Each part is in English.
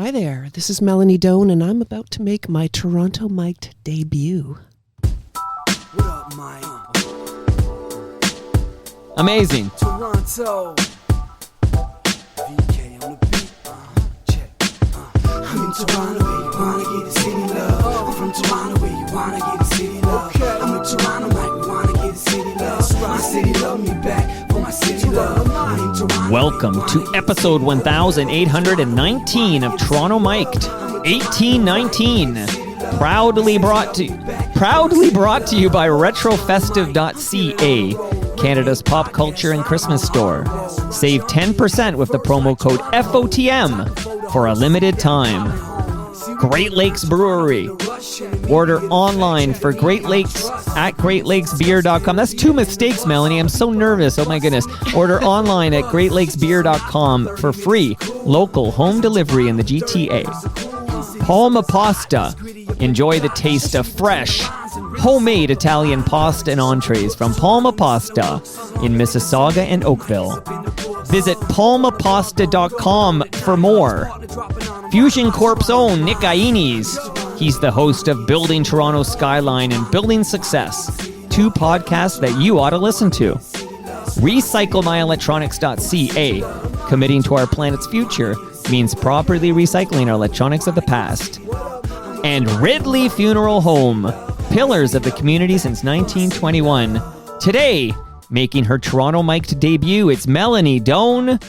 Hi there, this is Melanie Doane, and I'm about to make my Toronto mic'd debut. What up, Mike? Amazing. Toronto. VK on the beat. Check. I'm in Toronto, where you wanna get the city love. I'm from Toronto, where you wanna get the city love. I'm in Toronto, like we wanna get the city love. My city love me back for my city love. I'm in Toronto. Welcome to episode 1819 of Toronto Mic'd 1819. Proudly brought to you by retrofestive.ca, Canada's pop culture and Christmas store. Save 10% with the promo code FOTM for a limited time. Great Lakes Brewery. Order online for Great Lakes at greatlakesbeer.com. That's two mistakes, Melanie. I'm so nervous. Oh my goodness. Order online at greatlakesbeer.com for free local home delivery in the GTA. Palma Pasta. Enjoy the taste of fresh, homemade Italian pasta and entrees from Palma Pasta in Mississauga and Oakville. Visit palmapasta.com for more. Fusion Corp's own Nick Aini's. He's the host of Building Toronto Skyline and Building Success, two podcasts that you ought to listen to. RecycleMyElectronics.ca. Committing to our planet's future means properly recycling our electronics of the past. And Ridley Funeral Home, pillars of the community since 1921. Today, making her Toronto Mic'd debut, it's Melanie Doane.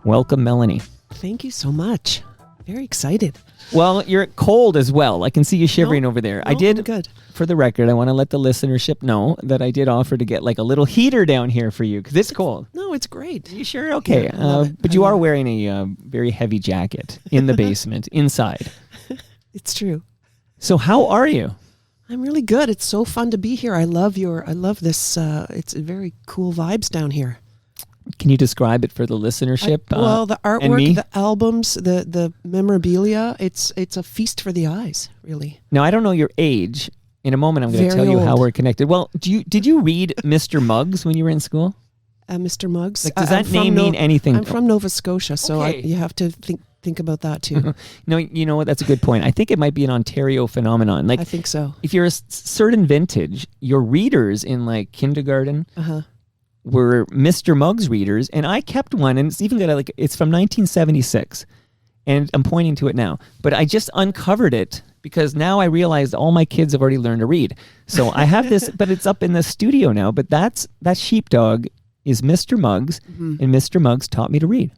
Welcome, Melanie. Thank you so much. Very excited. Well, you're cold as well. I can see you shivering over there. I did, good. For the record, I want to let the listenership know that I did offer to get like a little heater down here for you because it's cold. No, it's great. You sure? Okay. Yeah, I love it. But you are wearing a very heavy jacket in the basement, inside. It's true. So how are you? I'm really good. It's so fun to be here. I love this. It's very cool vibes down here. Can you describe it for the listenership? Well, the and me? artwork, the albums, the memorabilia, it's a feast for the eyes, really. Now, I don't know your age. In a moment, I'm going to Very tell you how old. we're connected. Well, did you read Mr. Muggs when you were in school? Mr. Muggs. Like, does that name mean anything? I'm from Nova Scotia, so Okay. you have to think about that too. No, you know what? That's a good point. I think it might be an Ontario phenomenon. Like, I think so. if you're a certain vintage, your readers in like kindergarten were Mr. Muggs readers, and I kept one, and it's even got it's from 1976, and I'm pointing to it now. But I just uncovered it because now I realized all my kids have already learned to read. So I have this, but it's up in the studio now. But that sheepdog is Mr. Muggs, and Mr. Muggs taught me to read.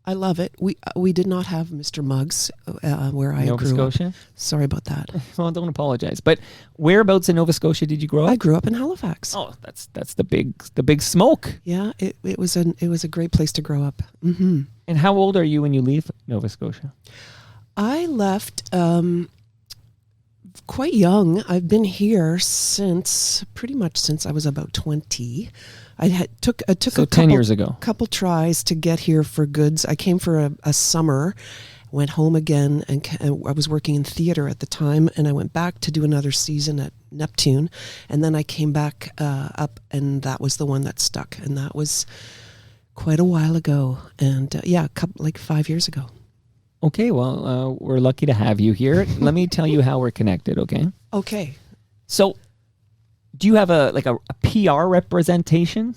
I love it. We did not have Mr. Muggs where I Nova grew Scotia? up. Sorry about that. Well, don't apologize. But whereabouts in Nova Scotia did you grow up? I grew up in Halifax. Oh, that's the big smoke. Yeah, it was a great place to grow up. Mm-hmm. And how old are you when you leave Nova Scotia? I left quite young. I've been here pretty much since I was about 20. I took a 10 years ago. Couple tries to get here for goods. I came for a summer, went home again, and I was working in theater at the time, and I went back to do another season at Neptune, and then I came back up, and that was the one that stuck, and that was quite a while ago, and 5 years ago. Okay, well, we're lucky to have you here. Let me tell you how we're connected, okay? Okay. So, do you have a PR representation?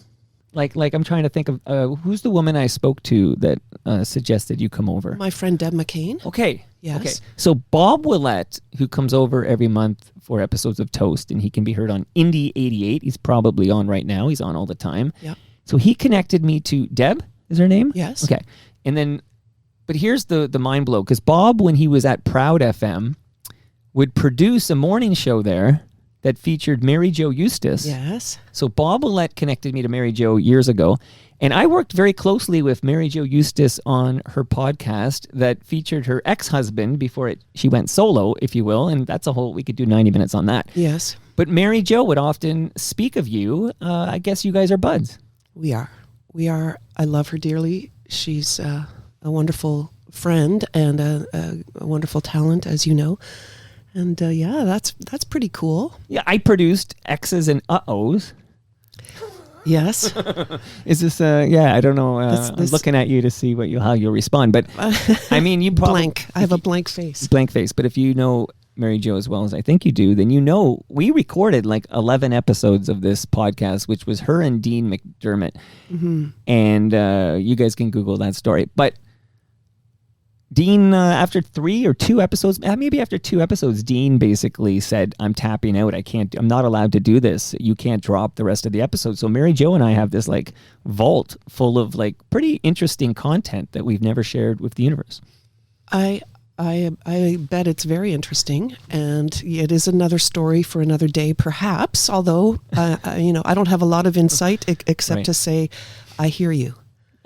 Like I'm trying to think of who's the woman I spoke to that suggested you come over? My friend Deb McCain. Okay. Yes. Okay. So Bob Willett, who comes over every month for episodes of Toast, and he can be heard on Indie 88. He's probably on right now. He's on all the time. Yeah. So he connected me to Deb. Is her name? Yes. Okay. And then, but here's the mind blow, because Bob, when he was at Proud FM, would produce a morning show there that featured Mary Jo Eustace. Yes. So Bob Willett connected me to Mary Jo years ago, and I worked very closely with Mary Jo Eustace on her podcast that featured her ex-husband before she went solo, if you will, and that's we could do 90 minutes on that. Yes. But Mary Jo would often speak of you. I guess you guys are buds. We are. I love her dearly. She's a wonderful friend and a wonderful talent, as you know. And that's pretty cool. Yeah, I produced X's and Uh-Ohs. Yes. Is this I don't know. This- I'm looking at you to see how you'll respond. But I mean, you probably Blank. I have a blank face. blank face. But if you know Mary Jo as well as I think you do, then you know we recorded like 11 episodes of this podcast, which was her and Dean McDermott. Mm-hmm. And you guys can Google that story. But Dean, after 3 or 2 episodes, maybe after 2 episodes, Dean basically said, I'm tapping out. I'm not allowed to do this. You can't drop the rest of the episode. So Mary Jo and I have this like vault full of like pretty interesting content that we've never shared with the universe. I bet it's very interesting, and it is another story for another day, perhaps. Although, I don't have a lot of insight except Right. to say, I hear you.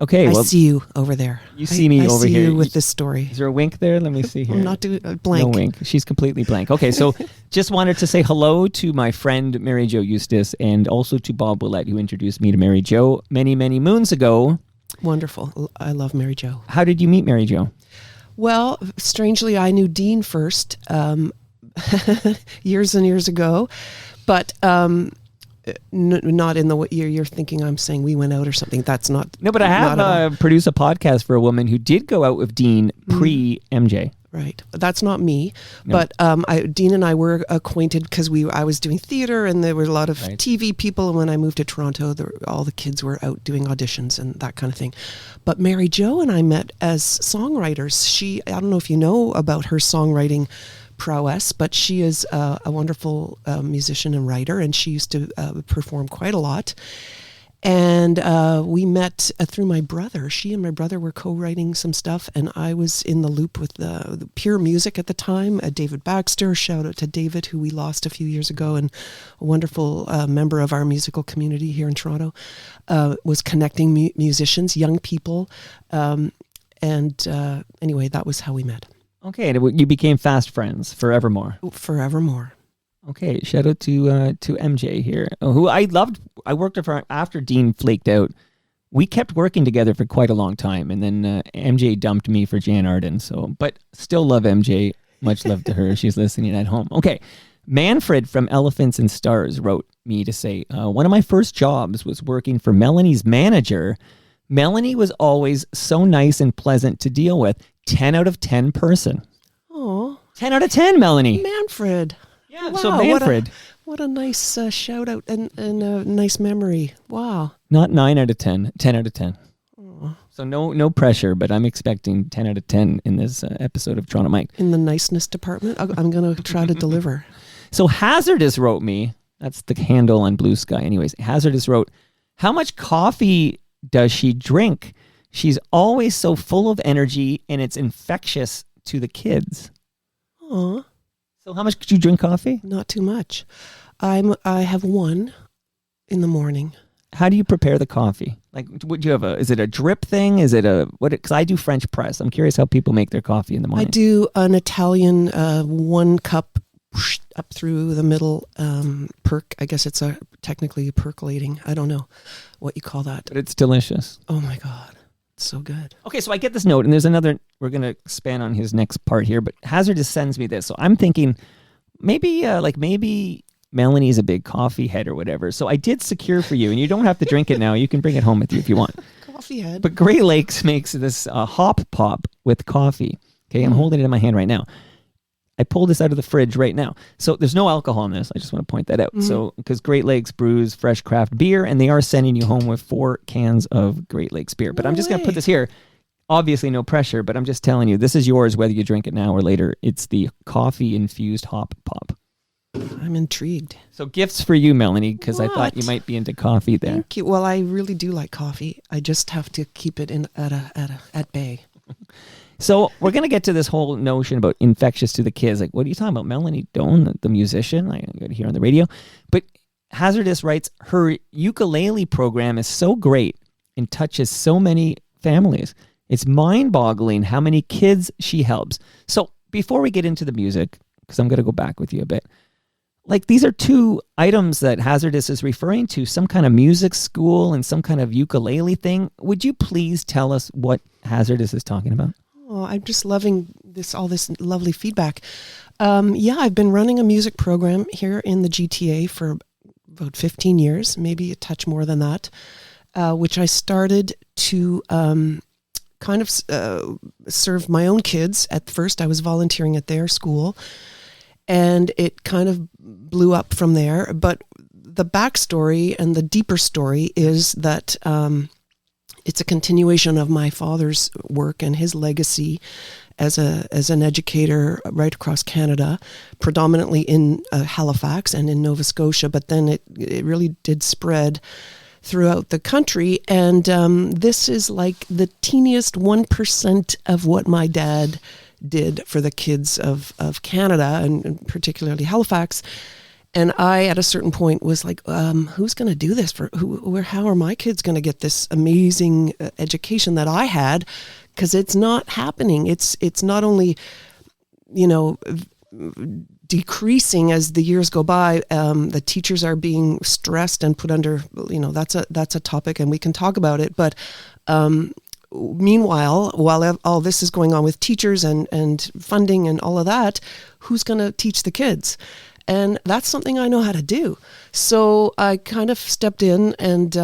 Okay, I well, see you over there. You see me I over see here. you with this story. Is there a wink there? Let me see here. I'm not doing blank. No wink. She's completely blank. Okay, so just wanted to say hello to my friend Mary Jo Eustace and also to Bob Willett, who introduced me to Mary Jo many, many moons ago. Wonderful. I love Mary Jo. How did you meet Mary Jo? Well, strangely, I knew Dean first years and years ago, but not in the way you're thinking I'm saying we went out or something. That's not. No, but I have produced a podcast for a woman who did go out with Dean pre-MJ. Right. That's not me. No. But Dean and I were acquainted because I was doing theater and there were a lot of Right. TV people. And when I moved to Toronto, all the kids were out doing auditions and that kind of thing. But Mary Jo and I met as songwriters. I don't know if you know about her songwriting prowess, but she is a wonderful musician and writer, and she used to perform quite a lot. And we met through my brother. She and my brother were co-writing some stuff, and I was in the loop with the Pure Music at the time. David Baxter, shout out to David, who we lost a few years ago, and a wonderful member of our musical community here in Toronto, was connecting musicians, young people. Anyway, that was how we met. Okay, and you became fast friends forevermore. Forevermore. Okay, shout out to MJ here, who I loved. I worked with her after Dean flaked out. We kept working together for quite a long time, and then MJ dumped me for Jan Arden. But still love MJ. Much love to her. She's listening at home. Okay, Manfred from Elephants and Stars wrote me to say, one of my first jobs was working for Melanie's manager. Melanie was always so nice and pleasant to deal with. 10 out of 10 person. Oh, 10 out of 10, Melanie. Manfred. Yeah, Wow, so Manfred. What a nice shout out and a nice memory. Wow. Not 9 out of 10, 10 out of 10. Oh. So no pressure, but I'm expecting 10 out of 10 in this episode of Toronto Mike. In the niceness department, I'm going to try to deliver. So Hazardous wrote me, that's the handle on Blue Sky. Anyways, Hazardous wrote, how much coffee does she drink? She's always so full of energy and it's infectious to the kids. Aw. So how much could you drink coffee? Not too much. I have one in the morning. How do you prepare the coffee? Like, would you have is it a drip thing? Is it because I do French press. I'm curious how people make their coffee in the morning. I do an Italian 1 cup up through the middle I guess it's technically percolating. I don't know what you call that. But it's delicious. Oh my God. It's so good. Okay, so I get this note, and there's another, we're going to expand on his next part here, but Hazardous sends me this. So I'm thinking maybe Melanie's a big coffee head or whatever. So I did secure for you, and you don't have to drink it now. You can bring it home with you if you want. Coffee head. But Great Lakes makes this hop pop with coffee. Okay, I'm holding it in my hand right now. I pulled this out of the fridge right now. So there's no alcohol in this. I just want to point that out. So because Great Lakes brews fresh craft beer, and they are sending you home with 4 cans of Great Lakes beer. But I'm just going to put this here. Obviously no pressure, but I'm just telling you, this is yours whether you drink it now or later. It's the coffee-infused hop pop. I'm intrigued. So gifts for you, Melanie, because I thought you What? might be into coffee there. Thank you. Well, I really do like coffee. I just have to keep it at bay. So we're going to get to this whole notion about infectious to the kids. Like, what are you talking about? Melanie Doane, the musician, I got to hear on the radio. But Hazardous writes, her ukulele program is so great and touches so many families. It's mind-boggling how many kids she helps. So before we get into the music, because I'm going to go back with you a bit, like these are 2 items that Hazardous is referring to, some kind of music school and some kind of ukulele thing. Would you please tell us what Hazardous is talking about? Oh, I'm just loving all this lovely feedback. I've been running a music program here in the GTA for about 15 years, maybe a touch more than that, which I started to kind of serve my own kids. At first, I was volunteering at their school, and it kind of blew up from there. But the backstory and the deeper story is that it's a continuation of my father's work and his legacy as an educator right across Canada, predominantly in Halifax and in Nova Scotia, but then it really did spread throughout the country. And this is like the teeniest 1% of what my dad did for the kids of Canada, and particularly Halifax. And I, at a certain point, was like, who's going to do this? How are my kids going to get this amazing education that I had? Because it's not happening. It's not only, decreasing as the years go by. The teachers are being stressed and put under, that's a topic, and we can talk about it. But meanwhile, while all this is going on with teachers and funding and all of that, who's going to teach the kids? And that's something I know how to do. So I kind of stepped in, and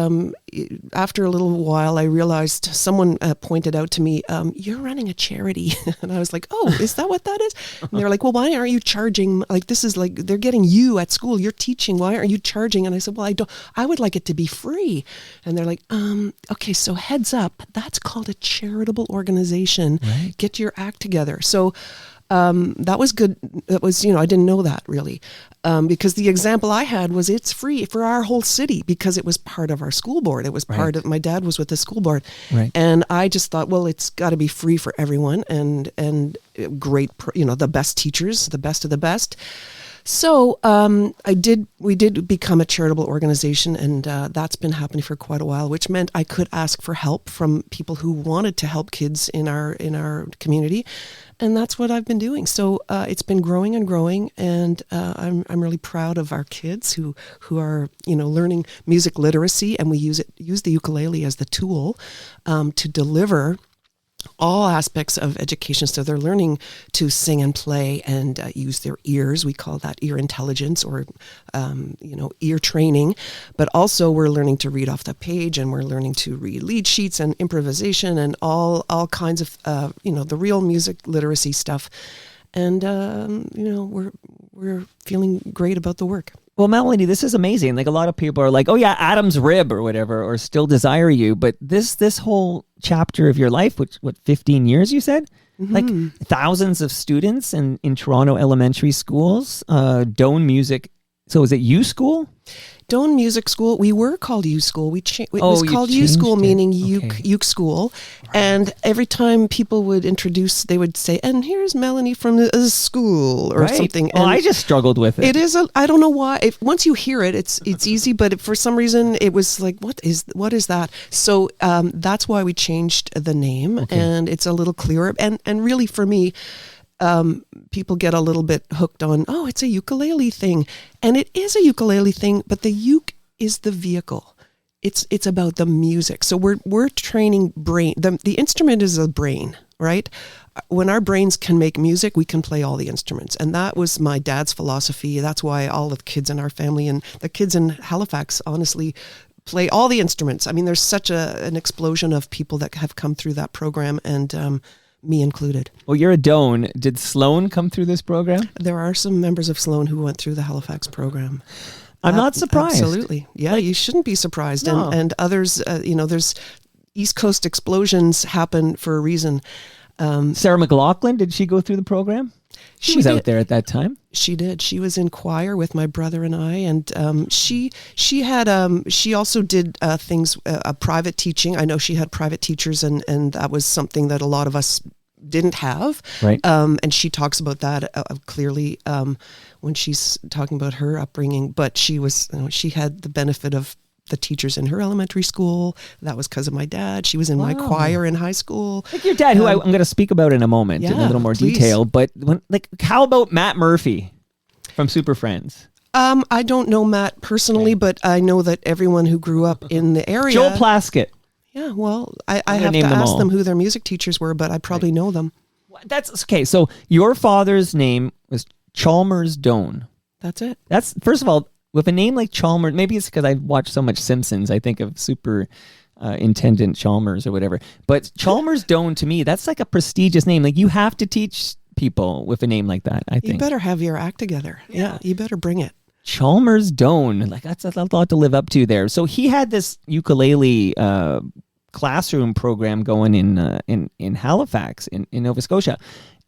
after a little while, I realized someone pointed out to me, you're running a charity. And I was like, oh, is that what that is? And they were like, well, why aren't you charging? Like, this is like, they're getting you at school. You're teaching. Why aren't you charging? And I said, well, I would like it to be free. And they're like, okay, so heads up, that's called a charitable organization. Right. Get your act together. So that was good. That was, I didn't know that really, because the example I had was it's free for our whole city because it was part of our school board. It was part of, my dad was with the school board. Right. And I just thought, well, it's got to be free for everyone, and great, the best teachers, the best of the best. So we did become a charitable organization, and that's been happening for quite a while, which meant I could ask for help from people who wanted to help kids in our community, and that's what I've been doing. So it's been growing and growing, and I'm really proud of our kids who are learning music literacy, and we use the ukulele as the tool to deliver all aspects of education. So they're learning to sing and play and use their ears. We call that ear intelligence, or ear training. But also we're learning to read off the page, and we're learning to read lead sheets and improvisation and all kinds of the real music literacy stuff. And we're feeling great about the work. Well, Melanie, this is amazing. Like, a lot of people are like, oh yeah, Adam's Rib or whatever, or Still Desire You. But this whole chapter of your life, which, 15 years you said? Mm-hmm. Like thousands of students in Toronto elementary schools, Doane Music. So is it U School? Doane Music School. We were called U School. It was called U School, meaning Uke School. Right. And every time people would introduce, they would say, and here's Melanie from the school or something. Well, I just struggled with it. It is I don't know why. Once you hear it, it's easy, but for some reason it was like, what is that? So that's why we changed the name, and it's a little clearer. And really for me, people get a little bit hooked on, it's a ukulele thing. And it is a ukulele thing, but the uke is the vehicle. It's about the music. So we're training brain. The instrument is a brain, right? When our brains can make music, we can play all the instruments. And that was my dad's philosophy. That's why all the kids in our family and the kids in Halifax, honestly, play all the instruments. I mean, there's such an explosion of people that have come through that program, and me included. Well, you're a Doane. Did Sloan come through this program? There are some members of Sloan who went through the Halifax program. I'm not surprised. Absolutely. Yeah, you shouldn't be surprised. No. And others, there's East Coast explosions happen for a reason. Sarah McLaughlin, did she go through the program? She was out there at that time. She did. She was in choir with my brother and I, and she also did things, private teaching. I know she had private teachers, and that was something that a lot of us didn't have. Right. And she talks about that clearly when she's talking about her upbringing. But she had the benefit of the teachers in her elementary school. That was because of my dad. She was in my choir in high school. Like your dad, who I'm going to speak about in a moment in a little more detail. But how about Matt Murphy from Super Friends? I don't know Matt personally, but I know that everyone who grew up in the area. Joel Plaskett. Yeah, well, I have to ask them who their music teachers were, but I probably know them. That's okay. So your father's name was Chalmers Doane. That's it. First of all, with a name like Chalmers, maybe it's because I've watched so much Simpsons, I think of Superintendent Chalmers or whatever. But Chalmers Doane, to me, that's like a prestigious name. Like, you have to teach people with a name like that, I think. You better have your act together. Yeah, you better bring it. Chalmers Doane, like that's a lot to live up to there. So he had this ukulele classroom program going in Halifax, in Nova Scotia.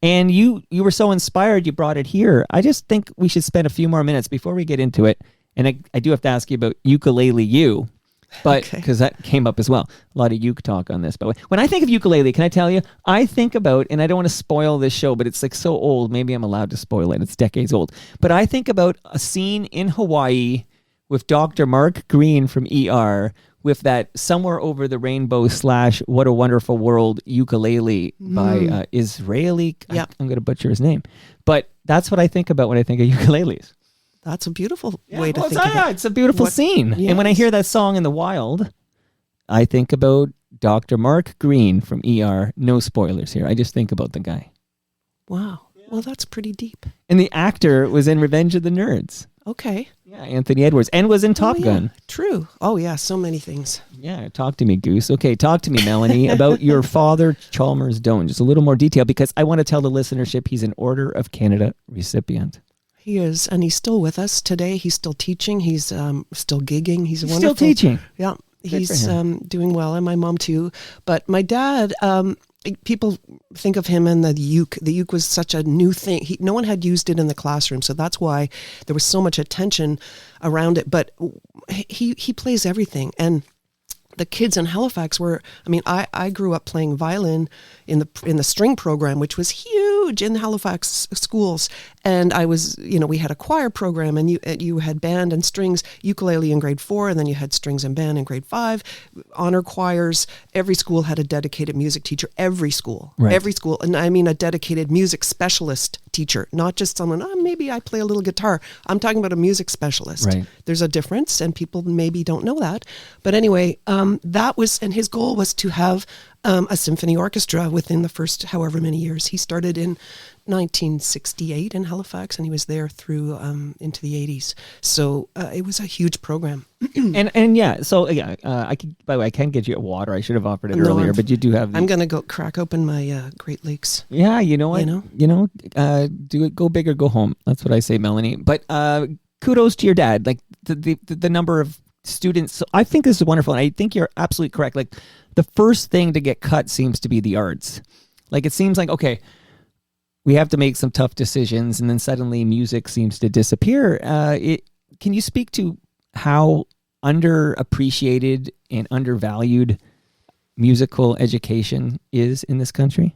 And you were so inspired, you brought it here. I just think we should spend a few more minutes before we get into it. And I do have to ask you about Ukulele U, but because that came up as well. A lot of uke talk on this. But when I think of ukulele, can I tell you, I think about, and I don't want to spoil this show, but it's like so old, maybe I'm allowed to spoil it. It's decades old. But I think about a scene in Hawaii with Dr. Mark Green from ER, with that Somewhere Over the Rainbow / What a Wonderful World ukulele by Israeli. Yep. I'm going to butcher his name. But that's what I think about when I think of ukuleles. That's a beautiful way to think of it. It's a beautiful scene. Yes. And when I hear that song in the wild, I think about Dr. Mark Green from ER. No spoilers here. I just think about the guy. Wow. Well, that's pretty deep. And the actor was in Revenge of the Nerds. Okay. Yeah, Anthony Edwards. And was in Top Gun. True. Oh, yeah, so many things. Yeah, talk to me, Goose. Okay, talk to me, Melanie, about your father, Chalmers Doane. Just a little more detail, because I want to tell the listenership he's an Order of Canada recipient. He is, and he's still with us today. He's still teaching. He's still gigging. He's wonderful. Still teaching. Yeah, he's doing well, and my mom too. But my dad, people think of him and the uke. The uke was such a new thing. No one had used it in the classroom, so that's why there was so much attention around it. But he plays everything, and the kids in Halifax were, I mean, I grew up playing violin in the string program, which was huge in the Halifax schools. And I was, we had a choir program, and you had band and strings, ukulele in grade 4, and then you had strings and band in grade 5, honor choirs. Every school had a dedicated music teacher, every school. And I mean a dedicated music specialist teacher, not just someone, maybe I play a little guitar. I'm talking about a music specialist. Right. There's a difference, and people maybe don't know that. But anyway, that was, and his goal was to have a symphony orchestra within the first however many years. He started in 1968 in Halifax, and he was there through into the 80s. So it was a huge program. and yeah, so yeah, I could. By the way, I can get you a water. I should have offered it earlier, but you do have. I'm gonna go crack open my Great Lakes. Yeah, you know what? Do it. Go big or go home. That's what I say, Melanie. But kudos to your dad. Like the number of students. So I think this is wonderful, and I think you're absolutely correct. Like, the first thing to get cut seems to be the arts. Like, it seems like, okay, we have to make some tough decisions, and then suddenly music seems to disappear. Can you speak to how underappreciated and undervalued musical education is in this country?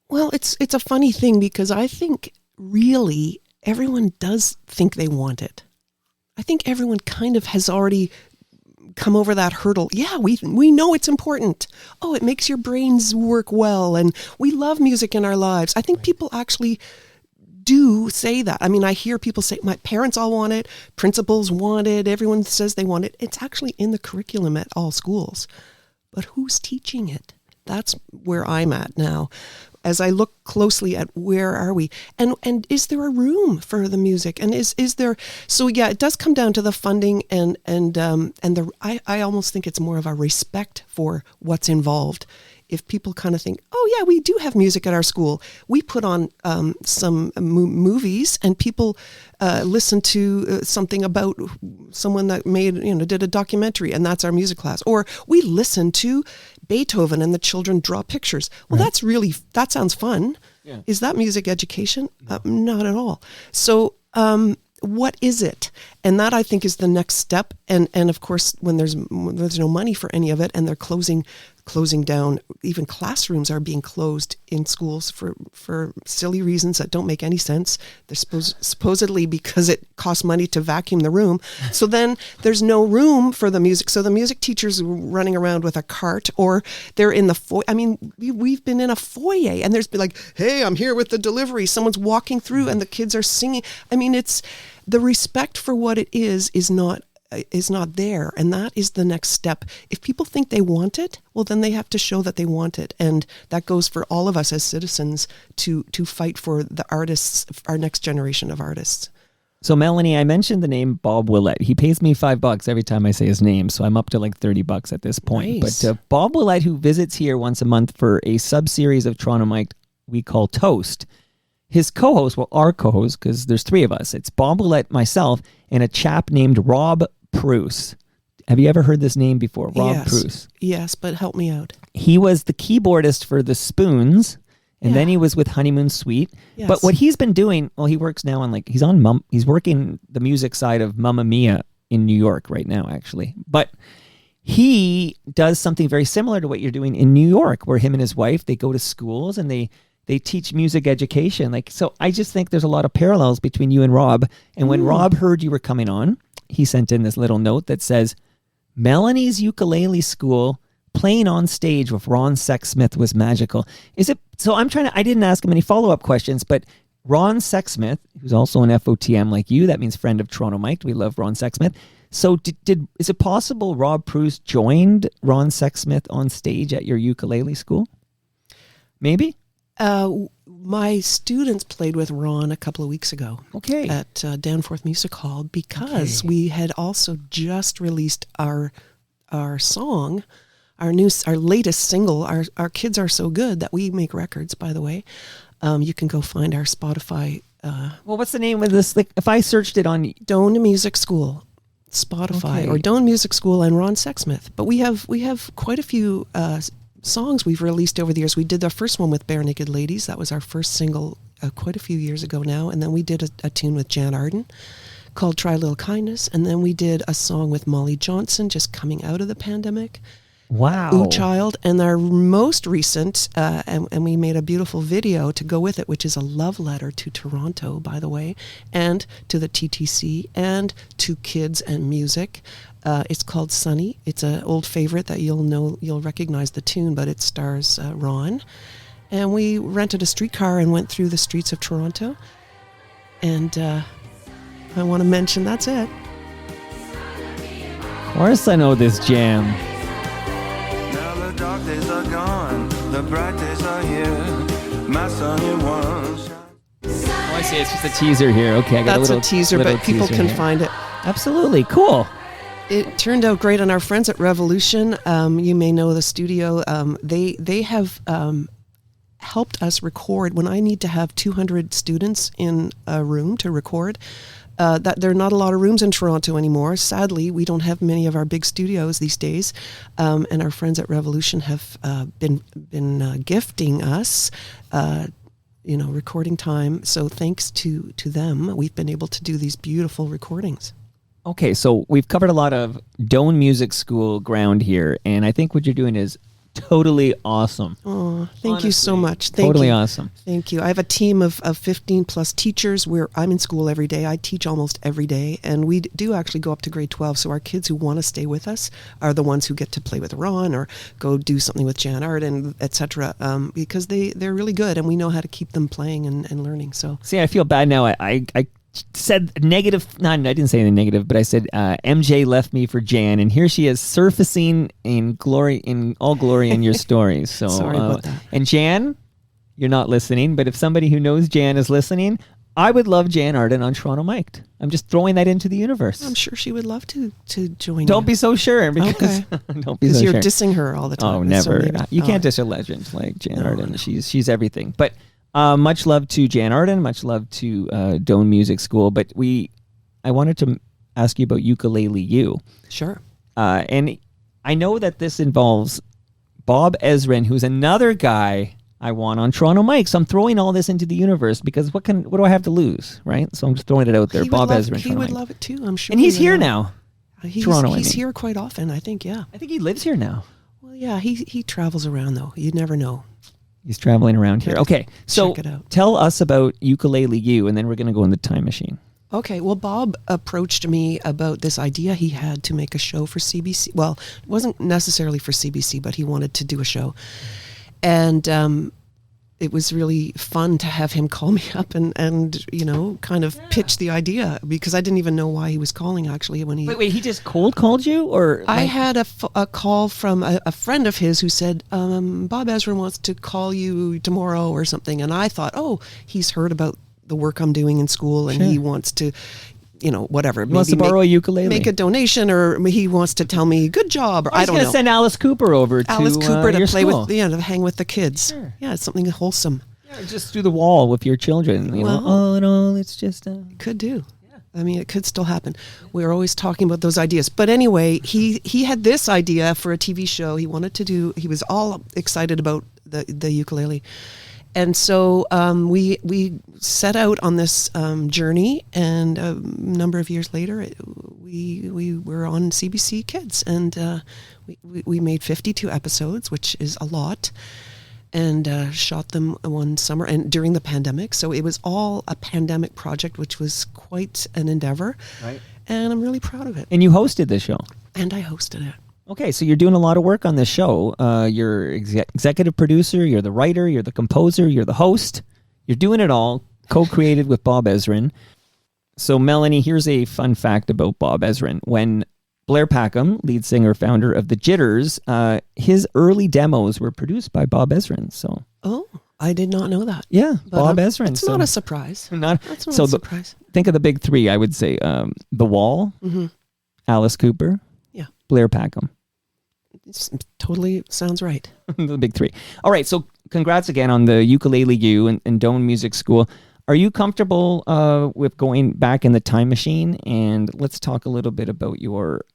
Well, it's a funny thing, because I think really everyone does think they want it. I think everyone kind of has already come over that hurdle. Yeah, we know it's important. Oh, it makes your brains work well, and we love music in our lives. I think people actually do say that. I mean, I hear people say, my parents all want it, principals want it, everyone says they want it. It's actually in the curriculum at all schools. But who's teaching it? That's where I'm at now. As I look closely at where are we, and is there a room for the music, and is there? So yeah, it does come down to the funding and the. I almost think it's more of a respect for what's involved. If people kind of think, oh yeah, we do have music at our school. We put on some movies, and people listen to something about someone that did a documentary, and that's our music class. Or we listen to Beethoven, and the children draw pictures. Well, right. That sounds fun. Yeah. Is that music education? Not at all. So what is it? And that, I think, is the next step. And of course, when there's no money for any of it, and they're closing down, even classrooms are being closed in schools for silly reasons that don't make any sense. They're supposedly because it costs money to vacuum the room. So then there's no room for the music. So the music teacher's running around with a cart, or they're in the foyer. I mean, we've been in a foyer, and there's been like, hey, I'm here with the delivery. Someone's walking through, and the kids are singing. I mean, it's the respect for what it is not there, and that is the next step. If people think they want it, well, then they have to show that they want it, and that goes for all of us as citizens to fight for the artists, our next generation of artists. So, Melanie, I mentioned the name Bob Willett. He pays me $5 every time I say his name, so I'm up to like $30 at this point. Nice. But Bob Willett, who visits here once a month for a sub-series of Toronto Mike we call Toast, his co-host, well, our co-host, because there's three of us. It's Bob Willett, myself, and a chap named Rob Pruce. Have you ever heard this name before? Rob Pruce. Yes, but help me out. He was the keyboardist for The Spoons, and then he was with Honeymoon Suite. Yes. But what he's been doing, well, he works now on he's working the music side of Mamma Mia in New York right now, actually. But he does something very similar to what you're doing in New York, where him and his wife, they go to schools and they teach music education. So I just think there's a lot of parallels between you and Rob. And when Rob heard you were coming on, he sent in this little note that says, Melanie's ukulele school playing on stage with Ron Sexsmith was magical. Is it? So I didn't ask him any follow-up questions, but Ron Sexsmith, who's also an FOTM like you, that means friend of Toronto Mike. We love Ron Sexsmith. So is it possible Rob Pruce joined Ron Sexsmith on stage at your ukulele school? Maybe? My students played with Ron a couple of weeks ago at Danforth Music Hall because we had also just released our song, our latest single. Our kids are so good that we make records, by the way. You can go find our Spotify. Well, what's the name of this? Like, if I searched it on Doane Music School, Spotify, or Doane Music School and Ron Sexsmith. But we have quite a few songs we've released over the years. We did the first one with Bare Naked Ladies. That was our first single quite a few years ago now. And then we did a tune with Jan Arden called Try a Little Kindness. And then we did a song with Molly Johnson just coming out of the pandemic. Wow. Ooh Child. And our most recent, and we made a beautiful video to go with it, which is a love letter to Toronto, by the way, and to the TTC and to kids and music. It's called Sunny. It's an old favorite that you'll recognize the tune, but it stars Ron. And we rented a streetcar and went through the streets of Toronto. And I want to mention that's it. Of course I know this jam. Now the dark days are gone, the bright days are here. My sunny one shines. Oh, I see. It's just a teaser here. Okay, I got That's a teaser, but people can find it. Absolutely. Cool. It turned out great, and our friends at Revolution, you may know the studio, they have helped us record. When I need to have 200 students in a room to record, that there are not a lot of rooms in Toronto anymore. Sadly, we don't have many of our big studios these days, and our friends at Revolution have been gifting us recording time. So thanks to them, we've been able to do these beautiful recordings. Okay, so we've covered a lot of Doane Music School ground here, and I think what you're doing is totally awesome. Oh, thank you so much. Totally awesome. Thank you. I have a team of 15 plus teachers. I'm in school every day. I teach almost every day, and we do actually go up to grade 12. So our kids who want to stay with us are the ones who get to play with Ron or go do something with Jan Arden, etc. Because they're really good, and we know how to keep them playing and learning. So see, I feel bad now. I said negative. No, I didn't say anything negative, but I said MJ left me for Jan, and here she is surfacing in all glory in your stories. So sorry about that. And Jan, you're not listening, but if somebody who knows Jan is listening, I would love Jan Arden on Toronto Mic'd. I'm just throwing that into the universe. I'm sure she would love to join. Don't be so sure, because don't be so you're sure. Dissing her all the time. Oh, never. So you can't diss a legend like Jan Arden. She's everything. But much love to Jan Arden, much love to Doane Music School. But I wanted to ask you about Ukulele U. Sure. And I know that this involves Bob Ezrin, who's another guy I want on Toronto Mike. So I'm throwing all this into the universe because what do I have to lose, right? So I'm just throwing it out there. Bob Ezrin. He would love it too, I'm sure. And he's here now. He's here quite often, I think, yeah. I think he lives here now. Well, yeah, he travels around, though. You never know. He's traveling around here. Okay, so check it out. Tell us about Ukulele U, and then we're going to go in the time machine. Okay, well, Bob approached me about this idea he had to make a show for CBC. Well, it wasn't necessarily for CBC, but he wanted to do a show. And it was really fun to have him call me up and kind of pitch the idea, because I didn't even know why he was calling, actually. When Wait, he just cold called you? Or I had a call from a friend of his who said, Bob Ezrin wants to call you tomorrow or something. And I thought, he's heard about the work I'm doing in school, and he wants to, whatever. He wants to borrow a ukulele. Make a donation, or he wants to tell me good job, or I don't know. Send Alice Cooper over to to play school. to hang with the kids. Sure. Yeah, it's something wholesome. Yeah, just through the wall with your children. All in all, it's just could do. I mean, it could still happen. We're always talking about those ideas. But anyway, he had this idea for a TV show. He wanted to do. He was all excited about the ukulele, and so we set out on this journey. And a number of years later, we were on CBC Kids, and we made 52 episodes, which is a lot. And shot them one summer and during the pandemic. So it was all a pandemic project, which was quite an endeavor. Right. And I'm really proud of it. And you hosted this show. And I hosted it. Okay, so you're doing a lot of work on this show. You're executive producer, you're the writer, you're the composer, you're the host. You're doing it all, co-created with Bob Ezrin. So Melanie, here's a fun fact about Bob Ezrin. When Blair Packham, lead singer, founder of the Jitters, his early demos were produced by Bob Ezrin. So, I did not know that. Yeah, but Bob Ezrin. It's not a surprise. That's not a surprise. Think of the big three. I would say The Wall, Alice Cooper, Blair Packham. It totally sounds right. The big three. All right, so congrats again on the Ukulele U and Doane Music School. Are you comfortable with going back in the time machine? And let's talk a little bit about your,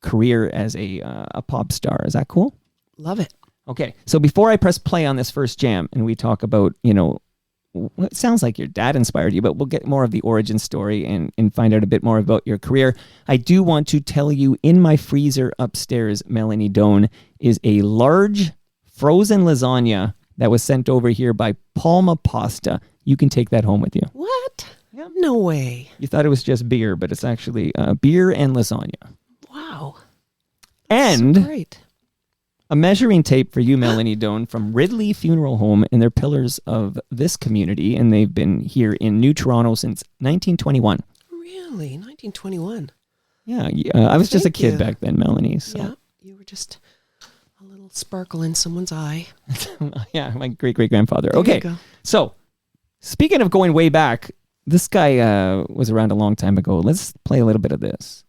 career as a pop star. Is that cool? Love it. Okay. So before I press play on this first jam and we talk about, it sounds like your dad inspired you, but we'll get more of the origin story and find out a bit more about your career. I do want to tell you, in my freezer upstairs, Melanie Doane, is a large frozen lasagna that was sent over here by Palma Pasta. You can take that home with you. What? Yep. No way. You thought it was just beer, but it's actually beer and lasagna. Wow. And so great. A measuring tape for you, Melanie Doane, from Ridley Funeral Home, and they're pillars of this community, and they've been here in New Toronto since 1921. Really? 1921? Yeah. I was just a kid back then, Melanie. So. Yeah, you were just a little sparkle in someone's eye. Yeah, my great-great-grandfather. There Okay, you go. So speaking of going way back, this guy was around a long time ago. Let's play a little bit of this.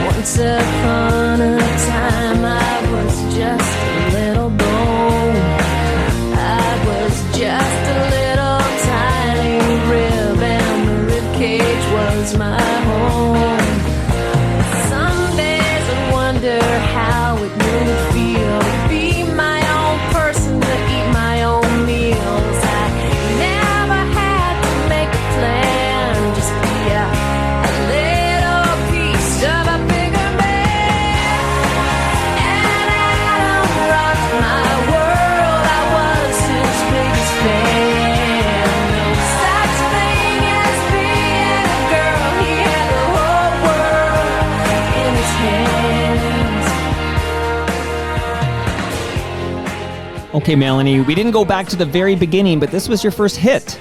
Once upon a time I was just a little bone. I was just a little tiny rib, and the rib cage was my home. Some days I wonder how it would feel to be my own person, to eat my own meals. I never had to make a plan, just be a little piece of a bigger man. And I don't rock my world, I was his biggest fan. No such thing as being a girl, he had the whole world in his hands. Okay, Melanie, we didn't go back to the very beginning, but this was your first hit.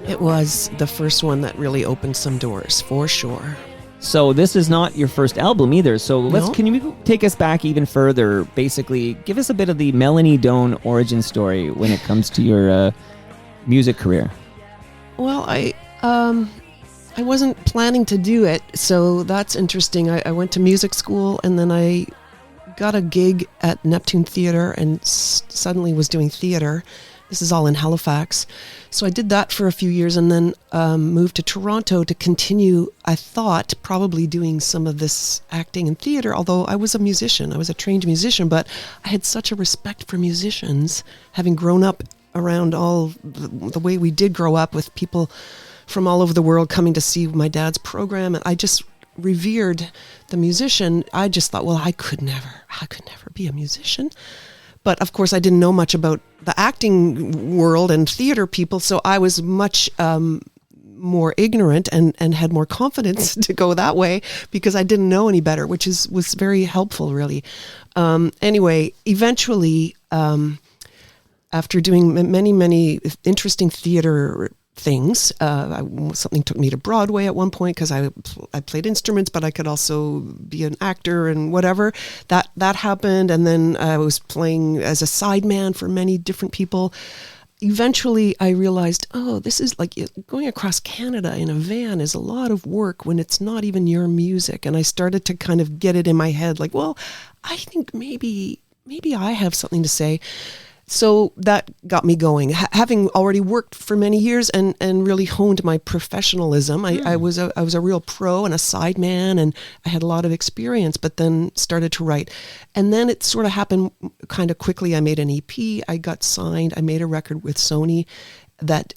It was the first one that really opened some doors, for sure. So this is not your first album either. So No. can you take us back even further? Basically, give us a bit of the Melanie Doane origin story when it comes to your music career. Well, I wasn't planning to do it, so that's interesting. I went to music school, and then I got a gig at Neptune Theatre and suddenly was doing theatre. This is all in Halifax. So I did that for a few years and then moved to Toronto to continue, I thought, probably doing some of this acting and theatre, although I was a musician. I was a trained musician, but I had such a respect for musicians, having grown up around all the way we did grow up with people from all over the world coming to see my dad's program. And I just revered the musician. I just thought, well, I could never be a musician. But of course, I didn't know much about the acting world and theater people, so I was much more ignorant and had more confidence to go that way because I didn't know any better, which was very helpful, really. Anyway, eventually, after doing many interesting theater things, something took me to Broadway at one point because I played instruments, but I could also be an actor and whatever. That happened, and then I was playing as a sideman for many different people. Eventually, I realized, this is like going across Canada in a van is a lot of work when it's not even your music. And I started to kind of get it in my head, like, well, I think maybe I have something to say. So that got me going. Having already worked for many years and really honed my professionalism, I was a real pro and a sideman, and I had a lot of experience, but then started to write. And then it sort of happened kind of quickly. I made an EP, I got signed, I made a record with Sony that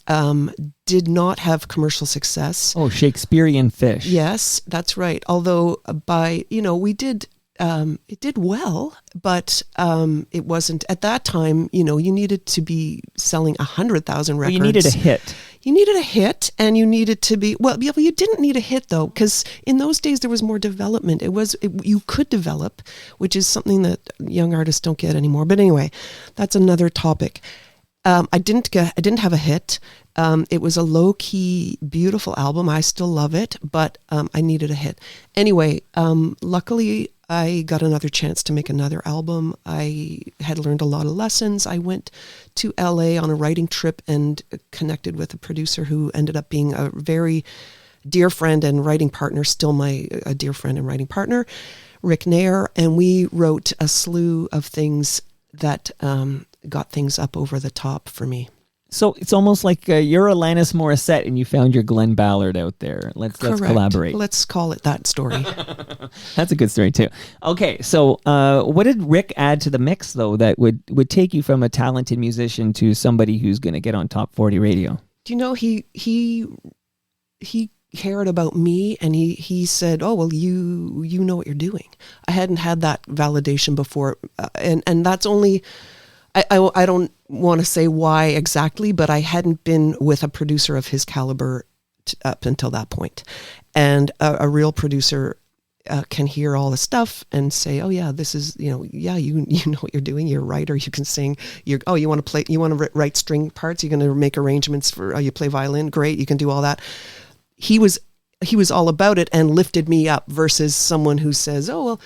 did not have commercial success. Oh, Shakespearean Fish. Yes, that's right. Although we did... it did well, but it wasn't at that time. You needed to be selling 100,000 records. You needed a hit. You needed a hit, and you needed to be you didn't need a hit though, because in those days there was more development. You could develop, which is something that young artists don't get anymore. But anyway, that's another topic. I didn't have a hit. It was a low-key, beautiful album. I still love it, but I needed a hit. Anyway, luckily, I got another chance to make another album. I had learned a lot of lessons. I went to LA on a writing trip and connected with a producer who ended up being a very dear friend and writing partner, still a dear friend and writing partner, Rick Nair, and we wrote a slew of things that got things up over the top for me. So it's almost like you're Alanis Morissette and you found your Glenn Ballard out there. Let's collaborate. Let's call it that story. That's a good story too. Okay, so what did Rick add to the mix though that would take you from a talented musician to somebody who's going to get on top 40 radio? Do you know he cared about me, and he said, "Oh well, you know what you're doing." I hadn't had that validation before, and that's only. I don't want to say why exactly, but I hadn't been with a producer of his caliber up until that point. And a real producer can hear all the stuff and say, "Oh yeah, this is you know what you're doing. You're a writer. You can sing. You want to write string parts. You're going to make arrangements for. You play violin. Great. You can do all that." He was all about it and lifted me up versus someone who says, "Oh well,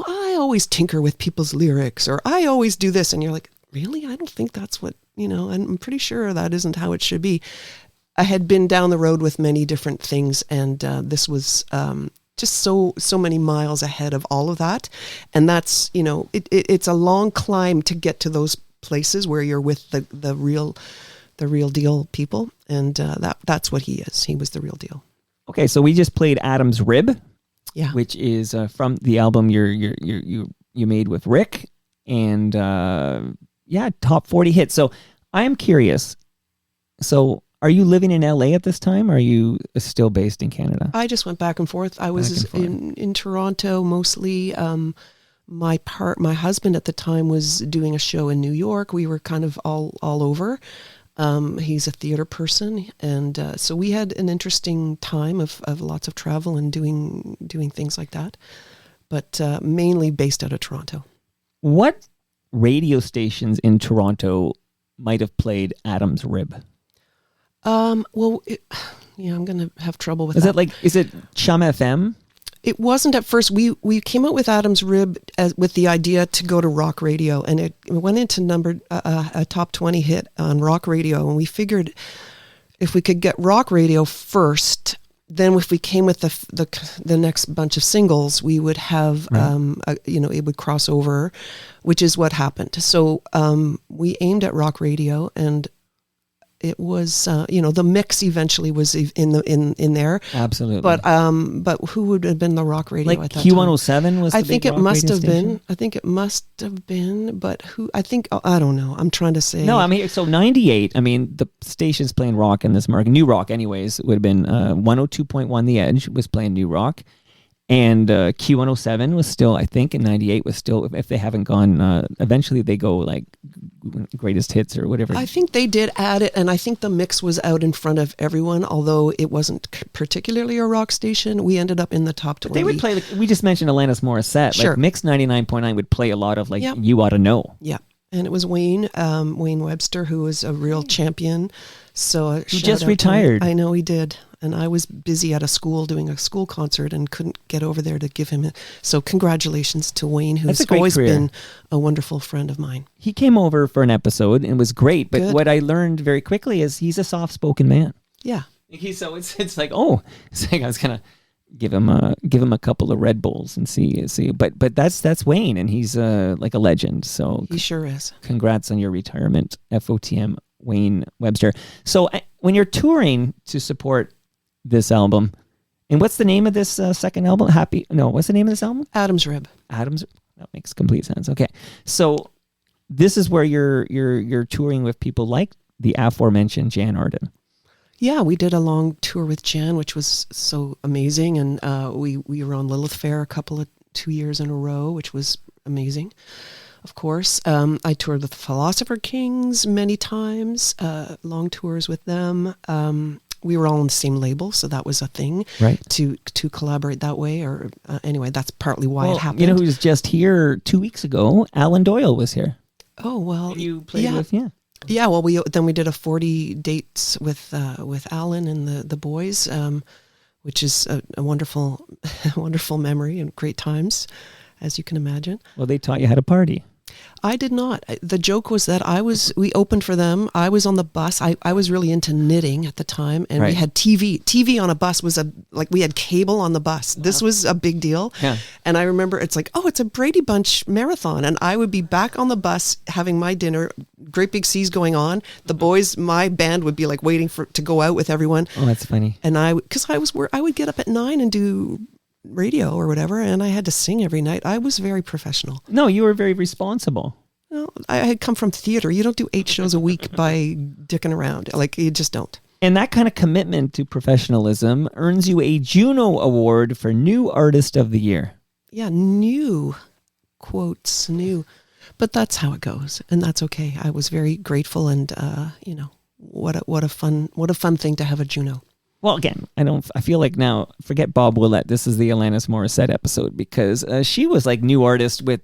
I always tinker with people's lyrics, or I always do this." And you're like, really? I don't think that's what, I'm pretty sure that isn't how it should be. I had been down the road with many different things, and this was just so many miles ahead of all of that. And that's, it's a long climb to get to those places where you're with the real deal people. And that's what he is. He was the real deal. Okay, so we just played Adam's Rib. Yeah, which is from the album you made with Rick, and top 40 hits. So I am curious. So are you living in LA at this time, or are you still based in Canada? I just went back and forth. I was in Toronto mostly. My husband at the time was doing a show in New York. We were kind of all over. He's a theater person, and so we had an interesting time of lots of travel and doing things like that, but mainly based out of Toronto. What radio stations in Toronto might have played Adam's Rib? I'm going to have trouble with that. Is it Chum FM? It wasn't at first. We came out with Adam's Rib with the idea to go to rock radio, and it went into a top 20 hit on rock radio. And we figured if we could get rock radio first, then if we came with the next bunch of singles, we would have it would cross over, which is what happened. So we aimed at rock radio, and it was the mix eventually was in there. Absolutely. But who would have been the rock radio at that Q107 time? was I think it must have been. I think it must have been, but who? I don't know. I'm trying to say. No, I mean, so 98, the stations playing rock in this market, new rock anyways, would have been 102.1 The Edge was playing new rock. And Q107 was still, I think, in 98 was still, if they haven't gone, eventually they go like greatest hits or whatever. I think they did add it, and I think the mix was out in front of everyone, although it wasn't particularly a rock station. We ended up in the top 20. But they would play, we just mentioned Alanis Morissette. Sure. Like Mix 99.9 would play a lot of You Ought to Know. Yeah. And it was Wayne Webster, who was a real champion. So He just retired. I know he did. And I was busy at a school doing a school concert and couldn't get over there to give him it. So congratulations to Wayne, who's That's a great always career. been a wonderful friend of mine. He came over for an episode and was great. But Good. what I learned very quickly is he's a soft-spoken man. Yeah. So it's like, oh, it's like I was gonna give him a couple of Red Bulls and see. But that's Wayne, and he's like a legend. So He sure is. congrats on your retirement, FOTM Wayne Webster. So when you're touring to support this album, and what's the name of this second album? What's the name of this album? Adam's Rib. Adams. That makes complete sense. Okay, so this is where you're touring with people like the aforementioned Jan Arden. Yeah, we did a long tour with Jan, which was so amazing. And we were on Lilith Fair 2 years in a row, which was amazing. Of course, I toured with Philosopher Kings many times, long tours with them. We were all on the same label, so that was a thing, Right. to collaborate that way. Or anyway, that's partly why it happened. You know who was just here 2 weeks ago? Alan Doyle was here. Oh well, You played yeah. with, yeah. Yeah, well, we did a 40 dates with Alan and the boys, which is a wonderful, wonderful memory and great times, as you can imagine. Well, they taught you how to party. I did not. The joke was that we opened for them. I was on the bus. I was really into knitting at the time, and Right. we had TV. TV on a bus was we had cable on the bus. This was a big deal. Yeah. And I remember it's like, oh, it's a Brady Bunch marathon. And I would be back on the bus having my dinner, Great Big Seas going on. The boys, my band would be like waiting to go out with everyone. Oh, that's funny. And I would get up at 9 and do radio or whatever, and I had to sing every night. I was very professional. No, you were very responsible. Well, I had come from theater. You don't do 8 shows a week by dicking around. Like, you just don't. And that kind of commitment to professionalism earns you a Juno Award for New Artist of the Year. Yeah, new quotes, new. But that's how it goes, and that's okay. I was very grateful, and what a fun thing to have a Juno. Well, again, I feel like now, forget Bob Willett. This is the Alanis Morissette episode, because she was like new artist with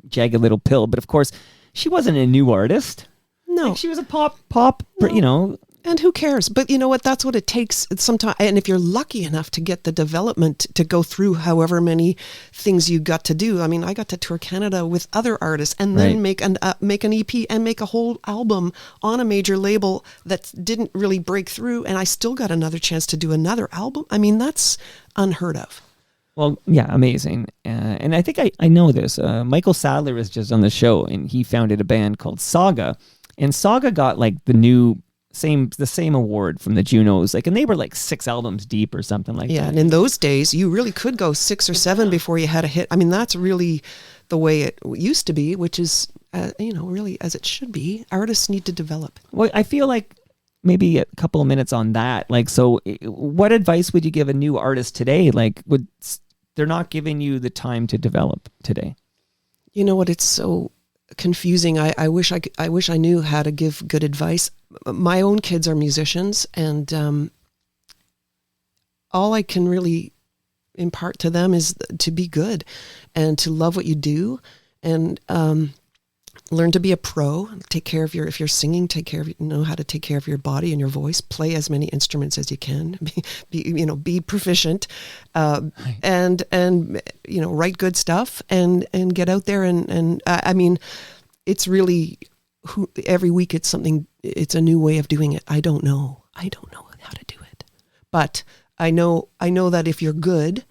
Jagged Little Pill. But of course, she wasn't a new artist. No. Like, she was a pop, No. And who cares? But you know what? That's what it takes sometimes. And if you're lucky enough to get the development to go through however many things you got to do. I mean, I got to tour Canada with other artists and then make an EP and make a whole album on a major label that didn't really break through. And I still got another chance to do another album. I mean, that's unheard of. Well, yeah, amazing. And I think I know this. Michael Sadler was just on the show, and he founded a band called Saga. And Saga got like the same award from the Junos, and they were like 6 albums deep or something like that. Yeah, and in those days, you really could go 6 or 7 before you had a hit. I mean, that's really the way it used to be, which is, really as it should be. Artists need to develop. Well, I feel like maybe a couple of minutes on that. Like, so what advice would you give a new artist today? Like, they're not giving you the time to develop today? You know what? It's so confusing. I wish I knew how to give good advice. My own kids are musicians, and all I can really impart to them is to be good and to love what you do, and learn to be a pro. Take care of if you're singing, know how to take care of your body and your voice. Play as many instruments as you can. Be proficient, and write good stuff and get out there and I mean, it's really every week it's something. It's a new way of doing it. I don't know how to do it, but I know that if you're good,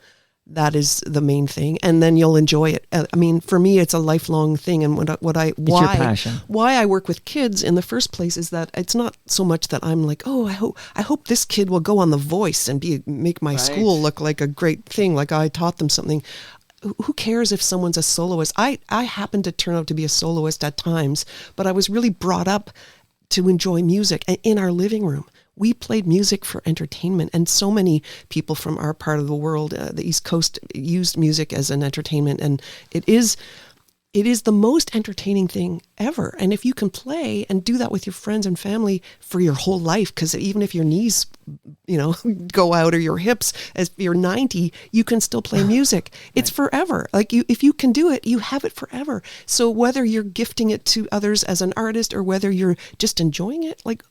that is the main thing, and then you'll enjoy it. I mean, for me, it's a lifelong thing, and It's your passion. Why I work with kids in the first place is that it's not so much that I'm like, oh, I hope this kid will go on The Voice and make my school look like a great thing, like I taught them something. Who cares if someone's a soloist? I happen to turn out to be a soloist at times, but I was really brought up to enjoy music in our living room. We played music for entertainment, and so many people from our part of the world, the East Coast, used music as an entertainment. And it is it is the most entertaining thing ever. And if you can play and do that with your friends and family for your whole life, because even if your knees, go out, or your hips, as you're 90, you can still play music. It's forever. Like if you can do it, you have it forever. So whether you're gifting it to others as an artist or whether you're just enjoying it, like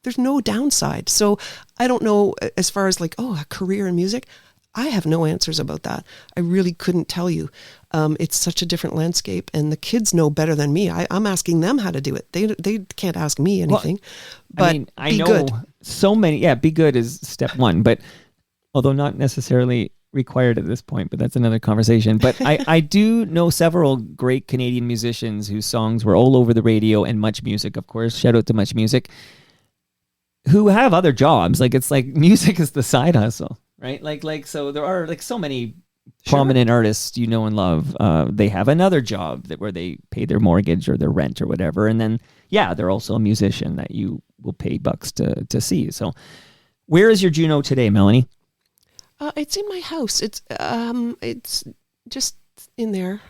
there's no downside. So I don't know as far as like, a career in music. I have no answers about that. I really couldn't tell you. It's such a different landscape, and the kids know better than me. I'm asking them how to do it. They can't ask me anything. But I be know good. so many. Yeah, be good is step one, but although not necessarily required at this point, but that's another conversation. But I do know several great Canadian musicians whose songs were all over the radio, and Much Music, of course. Shout out to Much Music, who have other jobs. Like it's like music is the side hustle. Right? Like, so there are like so many prominent artists and love. They have another job where they pay their mortgage or their rent or whatever. And then, they're also a musician that you will pay bucks to see. So where is your Juno today, Melanie? It's in my house. It's just in there.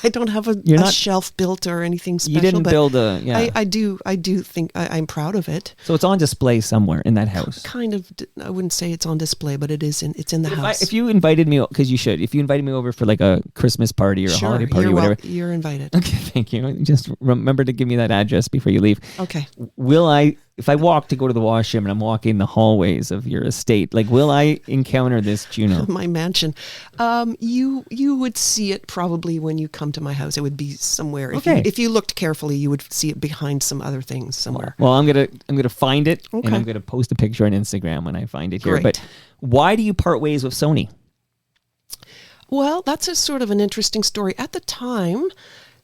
I don't have a shelf built or anything special. You didn't build a, I do think I'm proud of it. So it's on display somewhere in that house. Kind of, I wouldn't say it's on display, but it's in the house. If you invited me, because you should, if you invited me over for like a Christmas party or a holiday party or whatever. You're invited. Okay, thank you. Just remember to give me that address before you leave. Okay. If I walk to go to the washroom and I'm walking the hallways of your estate, like, will I encounter this Juno? My mansion. You would see it probably when you come to my house. It would be somewhere. Okay. If you looked carefully, you would see it behind some other things somewhere. Well, I'm gonna find it, okay. And I'm gonna post a picture on Instagram when I find it here. Great. But why do you part ways with Sony? Well, that's a sort of an interesting story. At the time,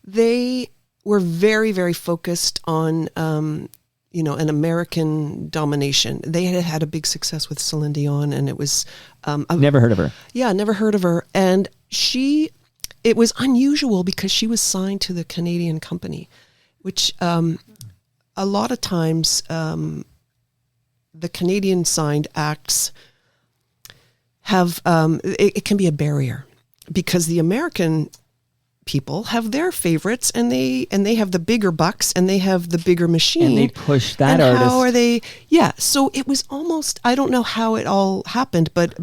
they were very, very focused on an American domination. They had a big success with Celine Dion, and it was... Never heard of her. Yeah, never heard of her. And it was unusual because she was signed to the Canadian company, which a lot of times the Canadian signed acts have... it can be a barrier because the American people have their favorites, and they have the bigger bucks, and they have the bigger machine, and they push that and artist. How are they? Yeah, so it was almost, I don't know how it all happened, but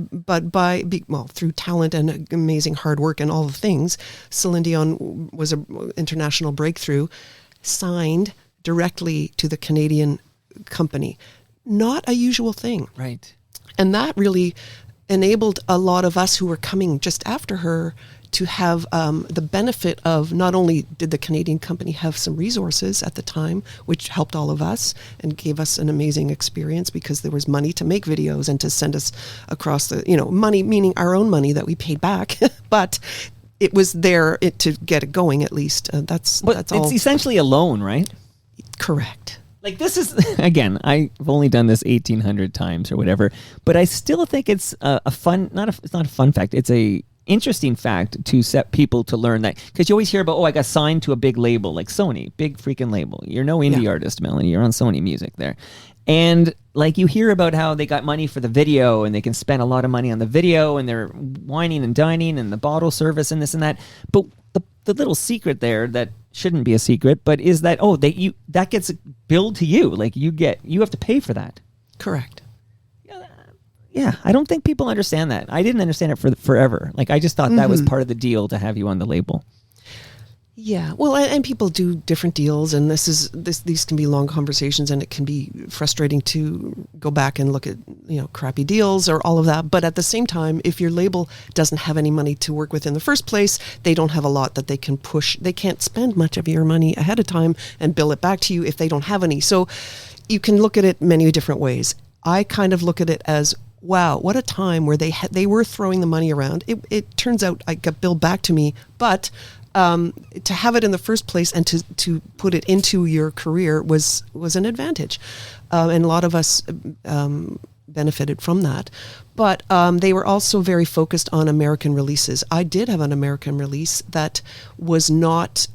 through talent and amazing hard work and all the things, Celine Dion was an international breakthrough, signed directly to the Canadian company. Not a usual thing, Right? and that really enabled a lot of us who were coming just after her to have the benefit of, not only did the Canadian company have some resources at the time, which helped all of us and gave us an amazing experience because there was money to make videos and to send us across the, money, meaning our own money that we paid back, but it was there to get it going at least. That's all. It's essentially a loan, right? Correct. Like, this is, again, I've only done this 1,800 times or whatever, but I still think it's it's not a fun fact. It's a interesting fact to set people to learn that, because you always hear about, I got signed to a big label like Sony, big freaking label. You're no indie artist, Melanie. You're on Sony Music there. And like, you hear about how they got money for the video and they can spend a lot of money on the video and they're whining and dining and the bottle service and this and that. But the little secret there that shouldn't be a secret, but is that, that gets billed to you. Like, you have to pay for that. Correct. Yeah, I don't think people understand that. I didn't understand it forever. Like, I just thought that was part of the deal to have you on the label. Yeah, well, and people do different deals, and these can be long conversations, and it can be frustrating to go back and look at crappy deals or all of that. But at the same time, if your label doesn't have any money to work with in the first place, they don't have a lot that they can push. They can't spend much of your money ahead of time and bill it back to you if they don't have any. So you can look at it many different ways. I kind of look at it as, wow, what a time where they were throwing the money around. It turns out I got billed back to me, but to have it in the first place and to put it into your career was an advantage, and a lot of us benefited from that. But they were also very focused on American releases. I did have an American release that was not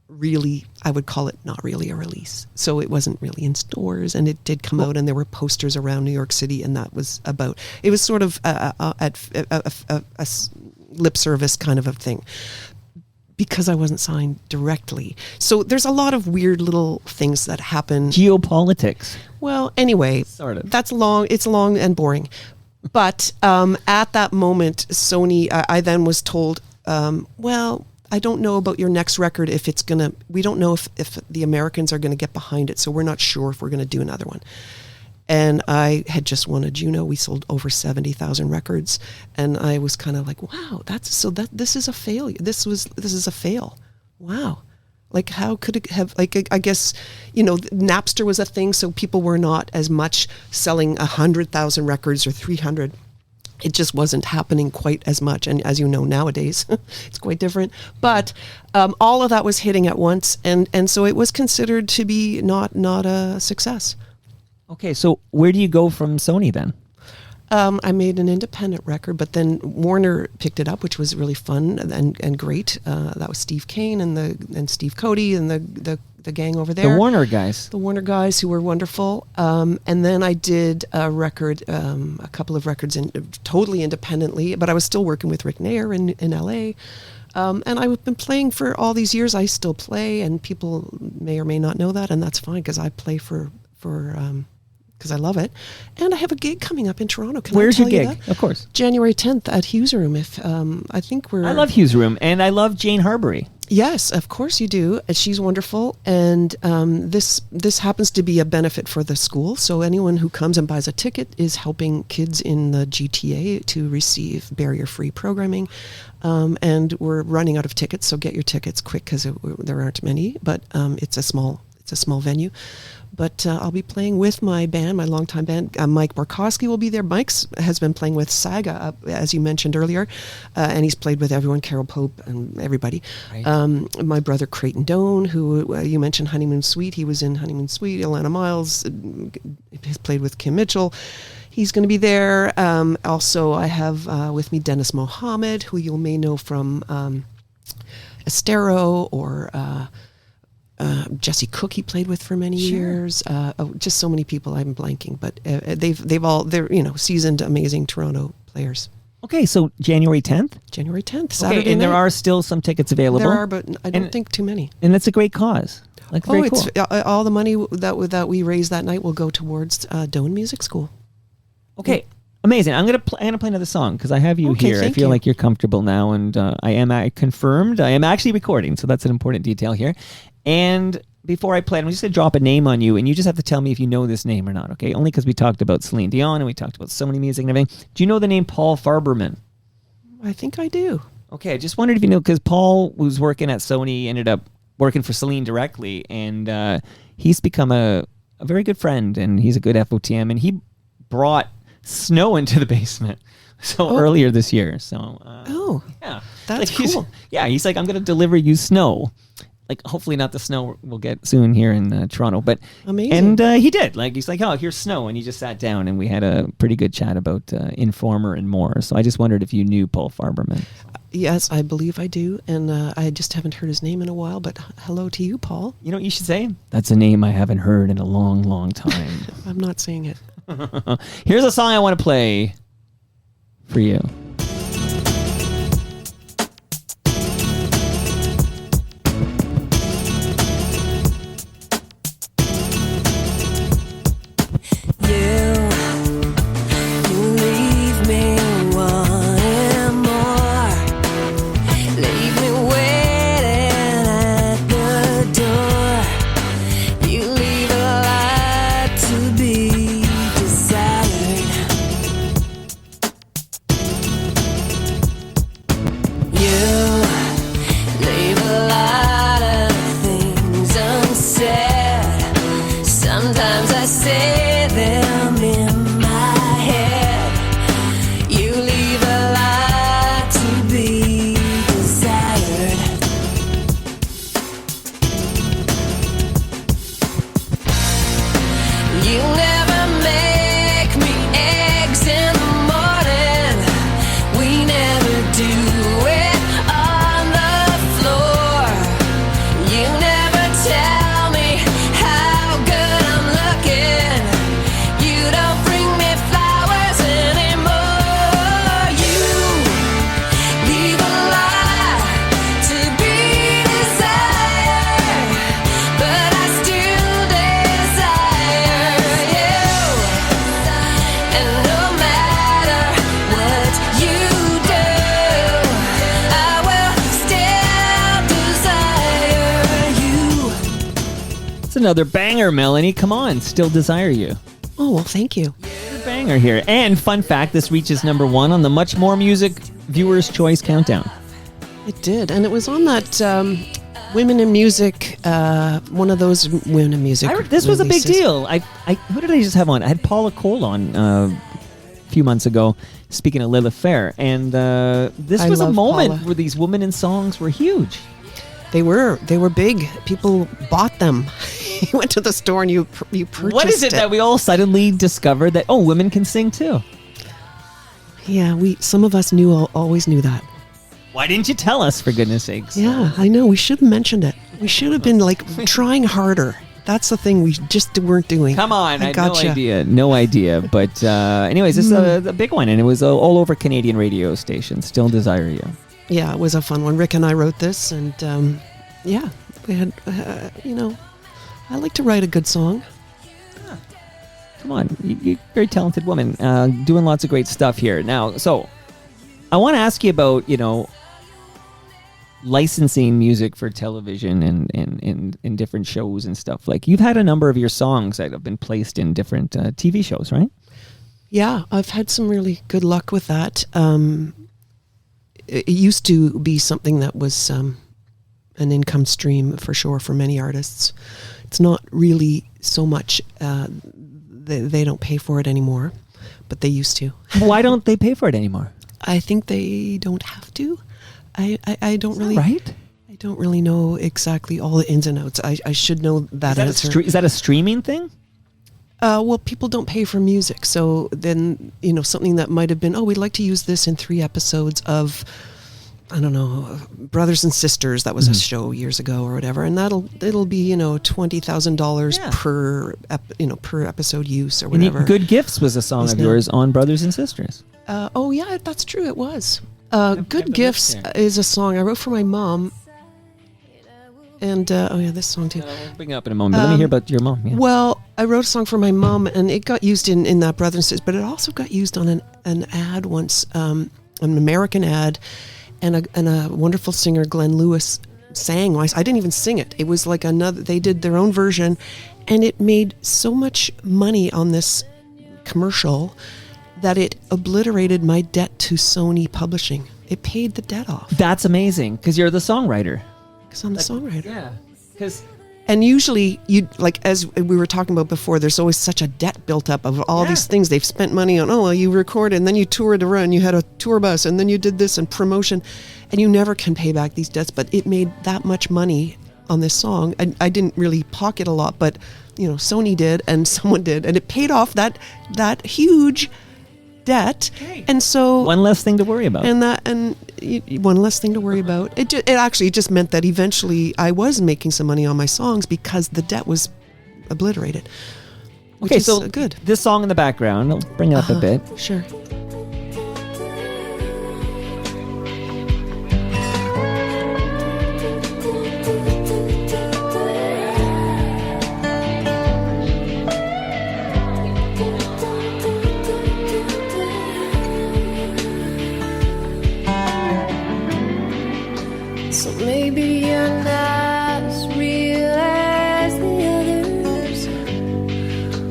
really, I would call it not really a release. So it wasn't really in stores, and it did come out, and there were posters around New York City, and that was about, it was sort of a lip service kind of a thing. because I wasn't signed directly. So there's a lot of weird little things that happen. Geopolitics. Well, anyway, Sort of. that's long. It's long and boring. But at that moment, Sony, I then was told, well, I don't know about your next record if it's going to, we don't know if the Americans are going to get behind it. So we're not sure if we're going to do another one. And I had just won a Juno. We sold over 70,000 records, and I was kind of like, "Wow, this is a failure. This is a fail. Wow, like how could it have? Like I guess, Napster was a thing, so people were not as much selling 100,000 records or 300. It just wasn't happening quite as much. And as you know, nowadays it's quite different. But all of that was hitting at once, and so it was considered to be not a success. Okay, so where do you go from Sony then? I made an independent record, but then Warner picked it up, which was really fun and great. That was Steve Kane and Steve Cody and the gang over there. The Warner guys. The Warner guys, who were wonderful. And then I did a record, a couple of records totally independently, but I was still working with Rick Nair in LA. And I've been playing for all these years. I still play, and people may or may not know that, and that's fine because I play for because I love it. And I have a gig coming up in Toronto. Where's I your tell gig? You that? Of course. January 10th at Hughes Room. I think we're... I love Hughes Room, and I love Jane Harbury. Yes, of course you do. She's wonderful. And this happens to be a benefit for the school. So anyone who comes and buys a ticket is helping kids in the GTA to receive barrier-free programming. And we're running out of tickets, so get your tickets quick because there aren't many. But it's a small venue. But I'll be playing with my band, my longtime band. Mike Borkowski will be there. Mike has been playing with Saga, as you mentioned earlier, and he's played with everyone, Carol Pope and everybody. Right. My brother Creighton Doane, who you mentioned Honeymoon Suite. He was in Honeymoon Suite. Alana Miles has played with Kim Mitchell. He's going to be there. Also, I have with me Dennis Mohammed, who you may know from Estero or... Jesse Cook he played with for many years. Just so many people I'm blanking, but they're seasoned, amazing Toronto players. Okay, so January 10th? January 10th, Saturday Okay, and night. there are still some tickets available. There are, but I don't think too many. And that's a great cause. Like very cool. All the money that we raise that night will go towards Doane Music School. Okay. Amazing. I'm gonna play another song because I have you here. I feel like you're comfortable now, and I am confirmed. I am actually recording, so that's an important detail here. And before I play, I'm just gonna drop a name on you, and you just have to tell me if you know this name or not. Okay? Only because we talked about Celine Dion and we talked about so many music and everything. Do you know the name Paul Farberman? I think I do. Okay, I just wondered if you know, because Paul was working at Sony, ended up working for Celine directly, and he's become a very good friend, and he's a good FOTM, and he brought snow into the basement earlier this year. So yeah, that's cool. He's like, I'm going to deliver you snow. Like, hopefully not the snow we'll get soon here in Toronto, but amazing. And he did. Like, he's like, oh, here's snow, and he just sat down, and we had a pretty good chat about Informer and more. So I just wondered if you knew Paul Farberman. Yes, I believe I do, and I just haven't heard his name in a while. But hello to you, Paul. You know what you should say? That's a name I haven't heard in a long, long time. I'm not saying it. Here's a song I want to play for you. another banger, Melanie. Come on, Still Desire You. Oh, well, thank you. Banger here. And fun fact, this reaches number 1 on the Much More Music Viewers' Choice Countdown. It did. And it was on that Women in Music, one of those Women in Music. This was a big releases. deal. Who did I just have on? I had Paula Cole on a few months ago, speaking of Lilith Fair. And this was a moment Paula. where these women in songs were huge. They were big. People bought them. You went to the store and you purchased What is it that we all suddenly discovered that, women can sing too? Yeah, some of us always knew that. Why didn't you tell us, for goodness sakes? Yeah, I know. We should have mentioned it. We should have been trying harder. That's the thing we just weren't doing. Come on, I had gotcha. no idea. But anyways, this is a big one, and it was all over Canadian radio stations. Still Desire You. Yeah, it was a fun one. Rick and I wrote this, and yeah, we had, I like to write a good song. Come on, you're a very talented woman, doing lots of great stuff here. Now, so I want to ask you about, licensing music for television and in different shows and stuff. Like, you've had a number of your songs that have been placed in different TV shows, right? Yeah, I've had some really good luck with that. It used to be something that was an income stream for sure for many artists. It's not really so much. They don't pay for it anymore, but they used to. Why don't they pay for it anymore? I think they don't have to. I don't really. Right? I don't really know exactly all the ins and outs. I should know that answer. Is that a streaming thing? Well, people don't pay for music. So then, something that might have been, we'd like to use this in 3 episodes of, I don't know, Brothers and Sisters. That was a show years ago or whatever. And it'll be, $20,000 per episode use or whatever. Good Gifts was a song of yours on Brothers and Sisters. Oh, yeah, that's true. It was. Good Gifts is a song I wrote for my mom. And, this song too. We'll bring it up in a moment. But let me hear about your mom. Yeah. Well, I wrote a song for my mom, and it got used in that Brothers and Sisters, but it also got used on an ad once, an American ad, and a wonderful singer, Glenn Lewis, sang. I didn't even sing it. It was like they did their own version, and it made so much money on this commercial that it obliterated my debt to Sony Publishing. It paid the debt off. That's amazing, because you're the songwriter. Because I'm the songwriter. Yeah. And usually, as we were talking about before, there's always such a debt built up of all these things they've spent money on. You recorded, and then you toured around, you had a tour bus, and then you did this and promotion, and you never can pay back these debts. But it made that much money on this song. I didn't really pocket a lot, but Sony did, and someone did, and it paid off that huge debt. Okay. And so one less thing to worry about. One less thing to worry about. It actually just meant that eventually I was making some money on my songs because the debt was obliterated. Which is so good. This song in the background, I'll bring it up a bit. Sure. So maybe you're not as real as the others,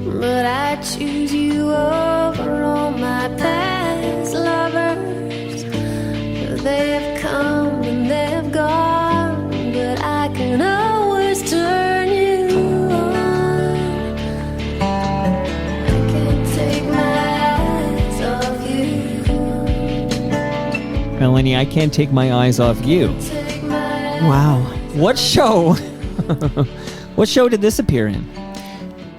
but I choose you over all my past lovers. They've come and they've gone, but I can always turn you on. I can't take my eyes off you. Melanie, I can't take my eyes off you. Wow. What show? What show did this appear in?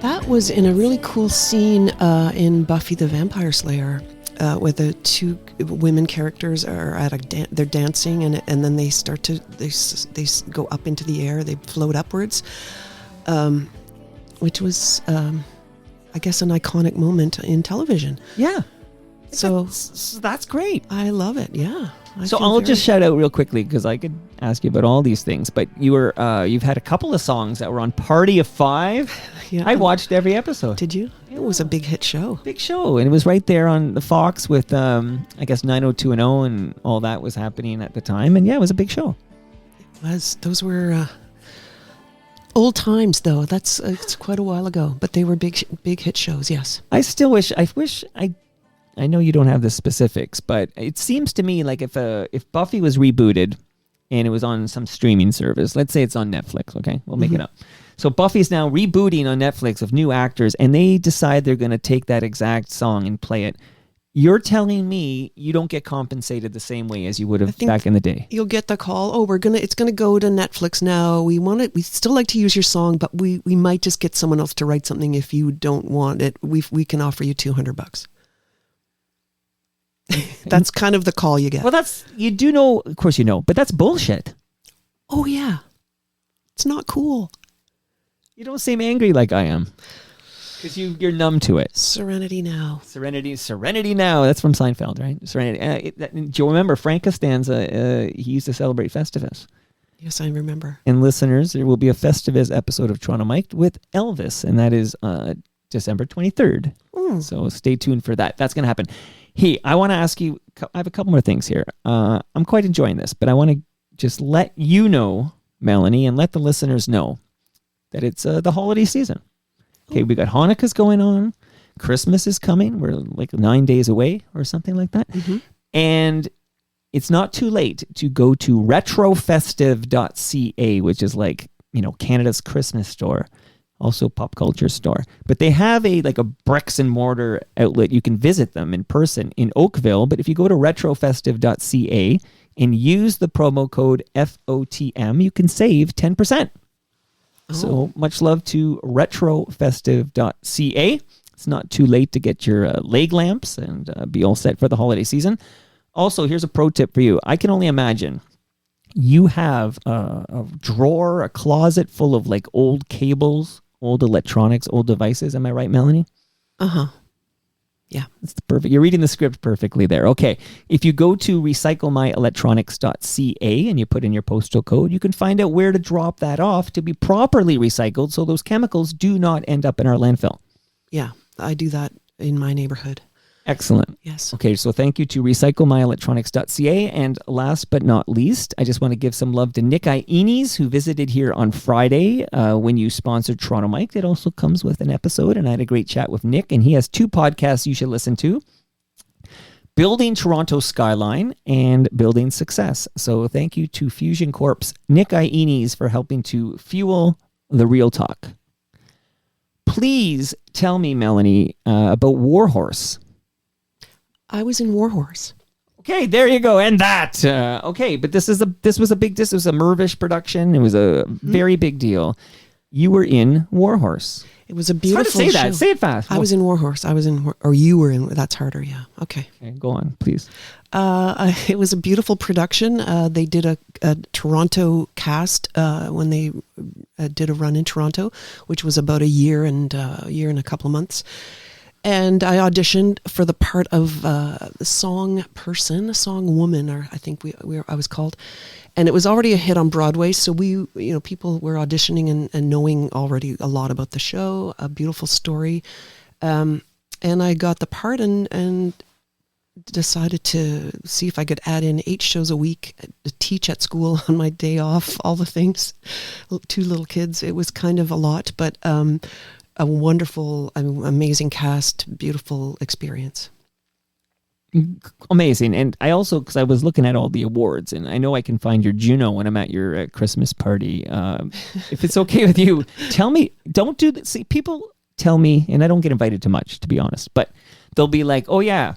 That was in a really cool scene in Buffy the Vampire Slayer, where the 2 women characters are they're dancing, and then they start to they go up into the air, they float upwards, which was I guess an iconic moment in television. Yeah. So that's great. I love it. Yeah. So I'll just shout out real quickly, because I could ask you about all these things, but you've had a couple of songs that were on Party of 5. Yeah. I watched every episode. Did you? It was a big hit show. Big show, and it was right there on the Fox with I guess 90210 and all that was happening at the time, and yeah, it was a big show. Those were old times, though. That's it's quite a while ago, but they were big hit shows. Yes. I know you don't have the specifics, but it seems to me like if Buffy was rebooted and it was on some streaming service, let's say it's on Netflix, okay? We'll make it up. So Buffy's now rebooting on Netflix with new actors, and they decide they're going to take that exact song and play it. You're telling me you don't get compensated the same way as you would have back in the day. You'll get the call. Oh, it's gonna go to Netflix now. We still like to use your song, but we might just get someone else to write something if you don't want it. We can offer you $200. That's kind of the call you get. Well, you do know, of course you know, but that's bullshit. Oh yeah, it's not cool. You don't seem angry like I am. Because you're numb to it. Serenity now. Serenity now. That's from Seinfeld, right? Serenity. Do you remember Frank Costanza? He used to celebrate Festivus. Yes, I remember. And listeners, there will be a Festivus episode of Toronto Mike with Elvis, and that is December 23rd. So stay tuned for that. That's going to happen. Hey, I want to ask you, I have a couple more things here. I'm quite enjoying this, but I want to just let you know, Melanie, and let the listeners know that it's the holiday season. Okay, we got Hanukkah's going on. Christmas is coming. We're like 9 days away or something like that. Mm-hmm. And it's not too late to go to retrofestive.ca, which is like, Canada's Christmas store, also pop culture store. But they have a bricks and mortar outlet. You can visit them in person in Oakville. But if you go to retrofestive.ca and use the promo code FOTM, you can save 10%. So much love to retrofestive.ca. It's not too late to get your leg lamps and be all set for the holiday season. Also, here's a pro tip for you. I can only imagine you have a drawer, a closet full of like old cables, old electronics, old devices. Am I right, Melanie? Uh-huh. Yeah. It's perfect. You're reading the script perfectly there. Okay. If you go to recyclemyelectronics.ca and you put in your postal code, you can find out where to drop that off to be properly recycled so those chemicals do not end up in our landfill. Yeah, I do that in my neighborhood. Excellent. Yes. Okay, so thank you to recyclemyelectronics.ca. And last but not least, I just want to give some love to Nick Ienes, who visited here on Friday when you sponsored Toronto Mike. It also comes with an episode, and I had a great chat with Nick, and he has 2 podcasts you should listen to. Building Toronto Skyline and Building Success. So thank you to Fusion Corp's Nick Ienes for helping to fuel the real talk. Please tell me, Melanie, about Warhorse. I was in Warhorse. Okay, there you go. And that. Okay, but this was a Mervish production. It was a very big deal. You were in Warhorse. It was a beautiful show. That. Say it fast. I was in Warhorse. Or you were in. That's harder. Yeah. Okay. Go on, please. It was a beautiful production. They did a Toronto cast when they did a run in Toronto, which was about a year and a couple of months. And I auditioned for the part of the song woman, or I think I was called. And it was already a hit on Broadway, so people were auditioning and knowing already a lot about the show, a beautiful story. And I got the part and decided to see if I could add in 8 shows a week to teach at school on my day off, all the things. 2 little kids. It was kind of a lot, but a wonderful, amazing cast, beautiful experience. Amazing. And I also, because I was looking at all the awards, and I know I can find your Juno when I'm at your Christmas party. If it's okay with you, tell me, don't do that. See, people tell me, and I don't get invited to much, to be honest, but they'll be like, oh yeah,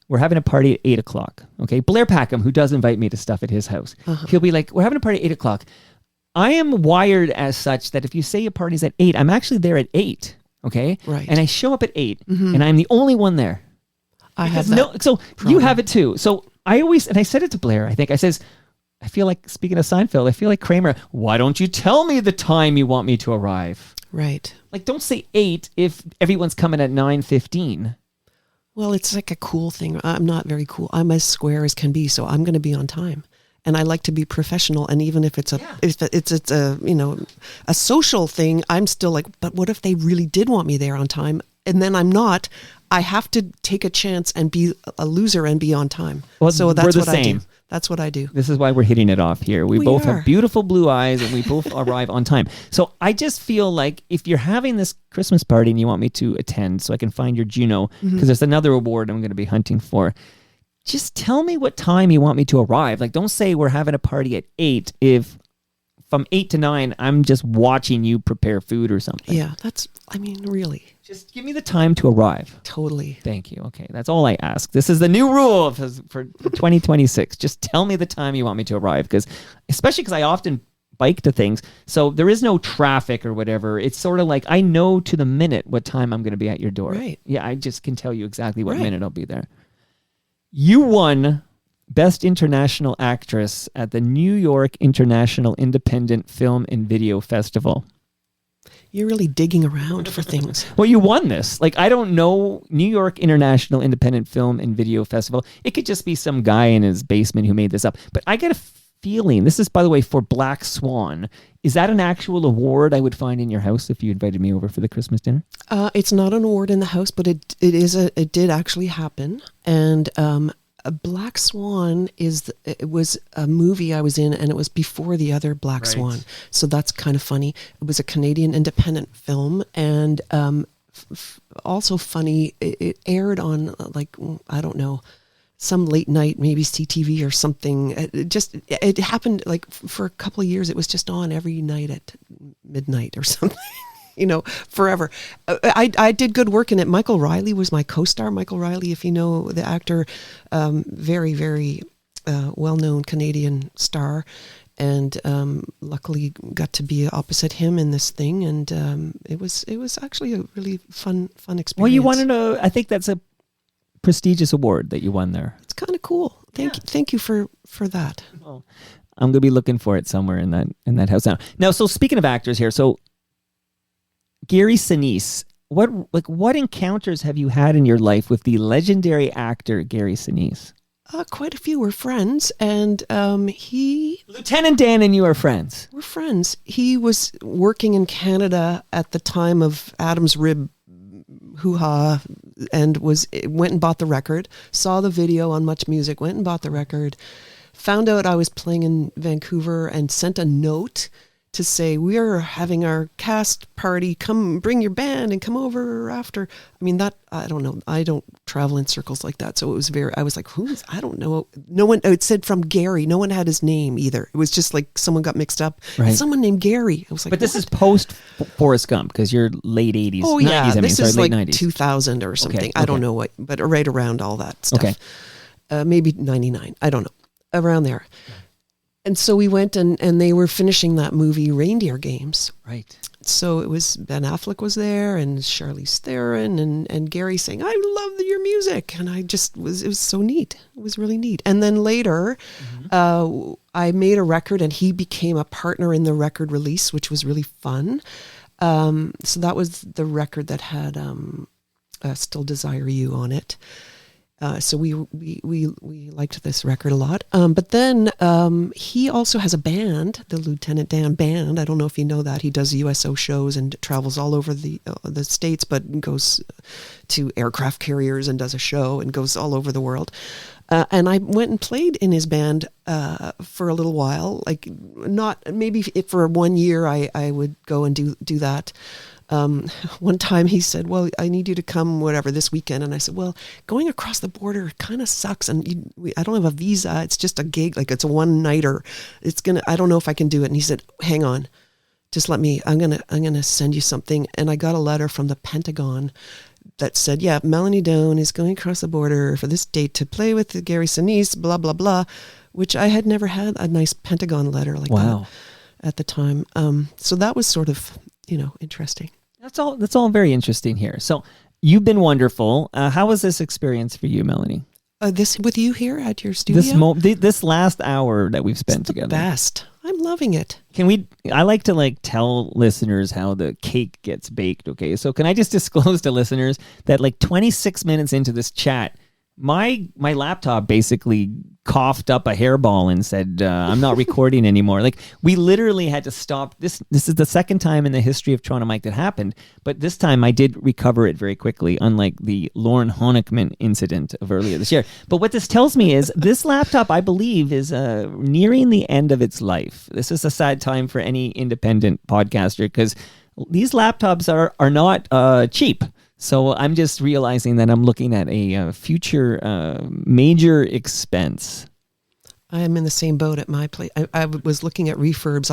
we're having a party at 8 o'clock. Okay. Blair Packham, who does invite me to stuff at his house, he'll be like, we're having a party at 8 o'clock. I am wired as such that if you say a party's at 8, I'm actually there at 8. Okay. Right. And I show up at 8 and I'm the only one there. I have that. So problem. You have it too. So I said it to Blair, I feel like, speaking of Seinfeld, I feel like Kramer, why don't you tell me the time you want me to arrive? Right. Like, don't say 8 if everyone's coming at 9:15. Well, it's like a cool thing. I'm not very cool. I'm as square as can be, so I'm going to be on time. And I like to be professional. And even if it's a social thing, I'm still like, but what if they really did want me there on time? And then I'm not. I have to take a chance and be a loser and be on time. Well, so that's we're the what same. I do. That's what I do. This is why we're hitting it off here. We both are. have beautiful blue eyes, and we both arrive on time. So I just feel like if you're having this Christmas party and you want me to attend so I can find your Juno, because there's another award I'm going to be hunting for, just tell me what time you want me to arrive. Like, don't say we're having a party at 8 if from 8 to 9, I'm just watching you prepare food or something. Yeah, really. Just give me the time to arrive. Totally. Thank you. Okay, that's all I ask. This is the new rule for 2026. Just tell me the time you want me to arrive, especially because I often bike to things, so there is no traffic or whatever. It's sort of like I know to the minute what time I'm going to be at your door. Right. Yeah, I just can tell you exactly what minute I'll be there. You won Best International Actress at the New York International Independent Film and Video Festival. You're really digging around for things. Well, you won this. Like, I don't know, New York International Independent Film and Video Festival. It could just be some guy in his basement who made this up. But I get a feeling, this is, by the way, for Black Swan. Is that an actual award I would find in your house if you invited me over for the Christmas dinner? It's not an award in the house, but it did actually happen. And a Black Swan it was a movie I was in, and it was before the other Black Swan. So that's kind of funny. It was a Canadian independent film, and also funny. It aired on I don't know, some late night, maybe CTV or something. It happened for a couple of years. It was just on every night at midnight or something. Forever. I did good work in it. Michael Riley was my co-star. Michael Riley, if you know the actor, very, very well-known Canadian star, and luckily got to be opposite him in this thing, and it was actually a really fun experience. Well, you wanted I think that's a prestigious award that you won there. It's kind of cool. Thank you for that. Well, I'm gonna be looking for it somewhere in that house now. So speaking of actors here, so Gary Sinise, what encounters have you had in your life with the legendary actor Gary Sinise? Quite a few. We're friends, and Lieutenant Dan and you are friends. We're friends. He was working in Canada at the time of Adam's Rib hoo-ha, and went and bought the record, saw the video on Much Music, went and bought the record, found out I was playing in Vancouver, and sent a note to say, we're having our cast party, come bring your band and come over after. I mean, I don't know. I don't travel in circles like that. So it was I was like, I don't know. No one, it said from Gary. No one had his name either. It was just like someone got mixed up. Right. Someone named Gary. I was like, but this is post Forrest Gump, because you're late 80s. Oh yeah, 90s, this is late like 90s. 2000 or something. I don't know what, but right around all that stuff. Okay. Maybe 99. I don't know. Around there. And so we went and they were finishing that movie Reindeer Games. Right. So it was Ben Affleck was there and Charlize Theron and Gary saying, I love your music. And it was so neat. It was really neat. And then later, I made a record and he became a partner in the record release, which was really fun. So that was the record that had Still Desire You on it. So we liked this record a lot. But then he also has a band, the Lieutenant Dan Band. I don't know if you know that. He does USO shows and travels all over the States, but goes to aircraft carriers and does a show and goes all over the world. And I went and played in his band for a little while. Like maybe for 1 year I would go and do that. One time he said, well, I need you to come this weekend. And I said, well, going across the border kind of sucks. And I don't have a visa. It's just a gig. Like it's a one-nighter. I don't know if I can do it. And he said, hang on, just let me, I'm going to send you something. And I got a letter from the Pentagon that said, yeah, Melanie Doane is going across the border for this date to play with Gary Sinise, blah, blah, blah, which I had never had a nice Pentagon letter like that at the time. So that was sort of, interesting. That's all very interesting here. So you've been wonderful. How was this experience for you, Melanie? This with you here at your studio? This last hour that we've spent together. Best. I'm loving it. I like to tell listeners how the cake gets baked, okay? So can I just disclose to listeners that 26 minutes into this chat, my laptop basically coughed up a hairball and said, I'm not recording anymore. Like, we literally had to stop. This is the second time in the history of Toronto Mic that happened, but this time I did recover it very quickly, unlike the Lauren Honickman incident of earlier this year. But what this tells me is this laptop, I believe, is nearing the end of its life. This is a sad time for any independent podcaster because these laptops are not cheap. So I'm just realizing that I'm looking at a future major expense. I'm in the same boat at my place. I was looking at refurbs.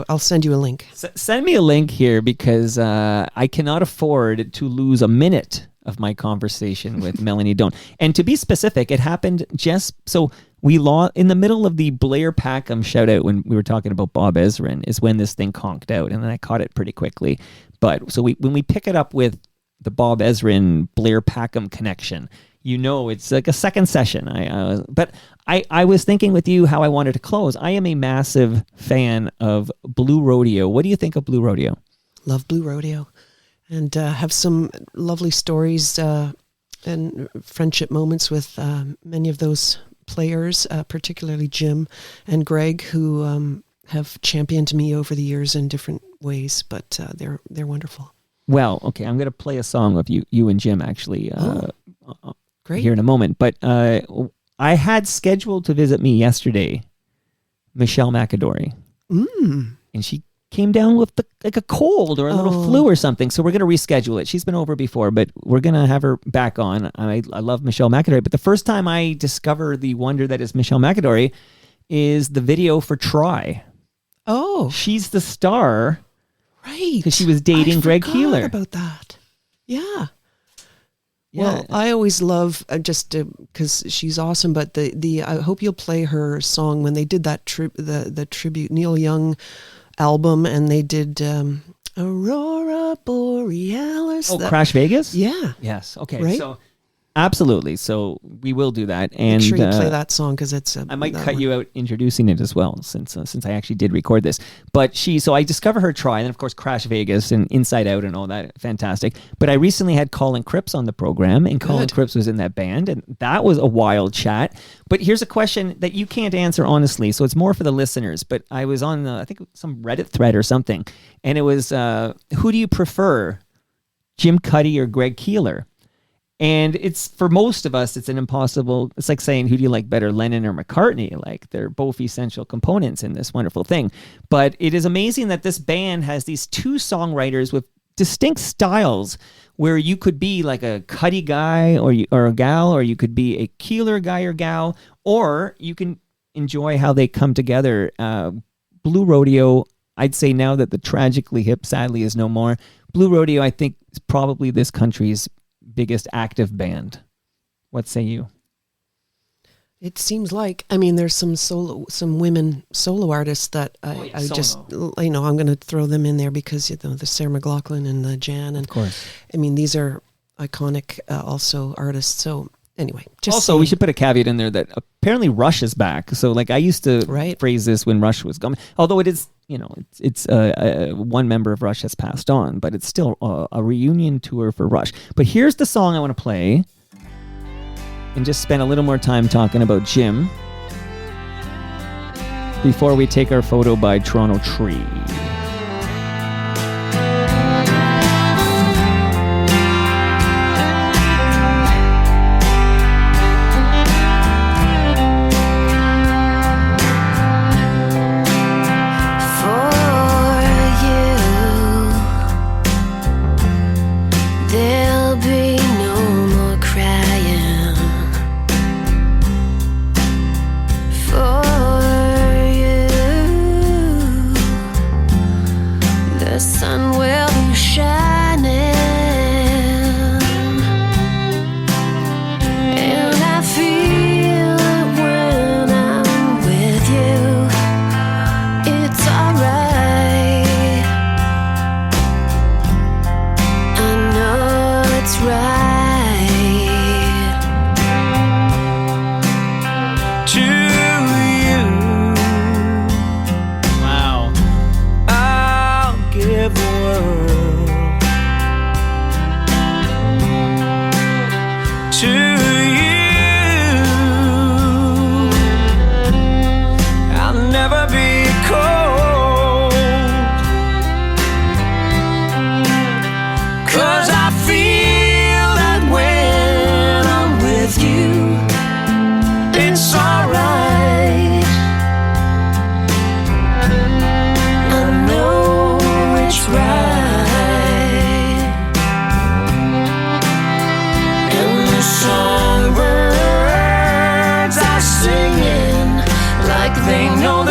I'll send you a link. Send me a link here because I cannot afford to lose a minute of my conversation with Melanie Doane. And to be specific, it happened just so in the middle of the Blair Packham shout out when we were talking about Bob Ezrin is when this thing conked out, and then I caught it pretty quickly. But so when we pick it up with the Bob Ezrin Blair Packham connection, it's like a second session. But I was thinking with you how I wanted to close. I am a massive fan of Blue Rodeo. What do you think of Blue Rodeo? Love Blue Rodeo, and have some lovely stories and friendship moments with many of those players, particularly Jim and Greg, who have championed me over the years in different ways. But they're wonderful. Well, okay, I'm going to play a song of you and Jim actually great. Here in a moment. But I had scheduled to visit me yesterday, Michelle McAdory. And she came down with like a cold or a little flu or something. So we're going to reschedule it. She's been over before, but we're going to have her back on. I love Michelle McAdory. But the first time I discovered the wonder that is Michelle McAdory is the video for Try. Oh. She's the star. Right. Because she was dating Greg Keeler. About that. Yeah. Well, I always love just because she's awesome. But the I hope you'll play her song when they did that the tribute Neil Young album, and they did Aurora Borealis. Crash Vegas. Yeah. Yes. Okay. Right? So absolutely. So we will do that. And make sure you play that song because it's. I might cut you out introducing it as well, since I actually did record this. But so I discovered her Try, and then of course Crash Vegas and Inside Out and all that, fantastic. But I recently had Colin Cripps on the program, and Colin Cripps was in that band, and that was a wild chat. But here's a question that you can't answer honestly, so it's more for the listeners. But I was on I think some Reddit thread or something, and it was who do you prefer, Jim Cuddy or Greg Keeler? And it's, for most of us, it's like saying, who do you like better, Lennon or McCartney? Like, they're both essential components in this wonderful thing. But it is amazing that this band has these two songwriters with distinct styles where you could be like a Cuddy guy or a gal, or you could be a Keeler guy or gal, or you can enjoy how they come together. Blue Rodeo, I'd say now that the Tragically Hip sadly is no more, Blue Rodeo, I think, is probably this country's biggest active band. What say you? It seems like, there's some women solo artists that I'm going to throw them in there because the Sarah McLachlan and the Jan, and of course, these are iconic also artists. So anyway, we should put a caveat in there that apparently Rush is back. So like I used to phrase this when Rush was gone, although it is, it's one member of Rush has passed on, but it's still a reunion tour for Rush. But here's the song I want to play and just spend a little more time talking about Jim before we take our photo by Toronto Tree.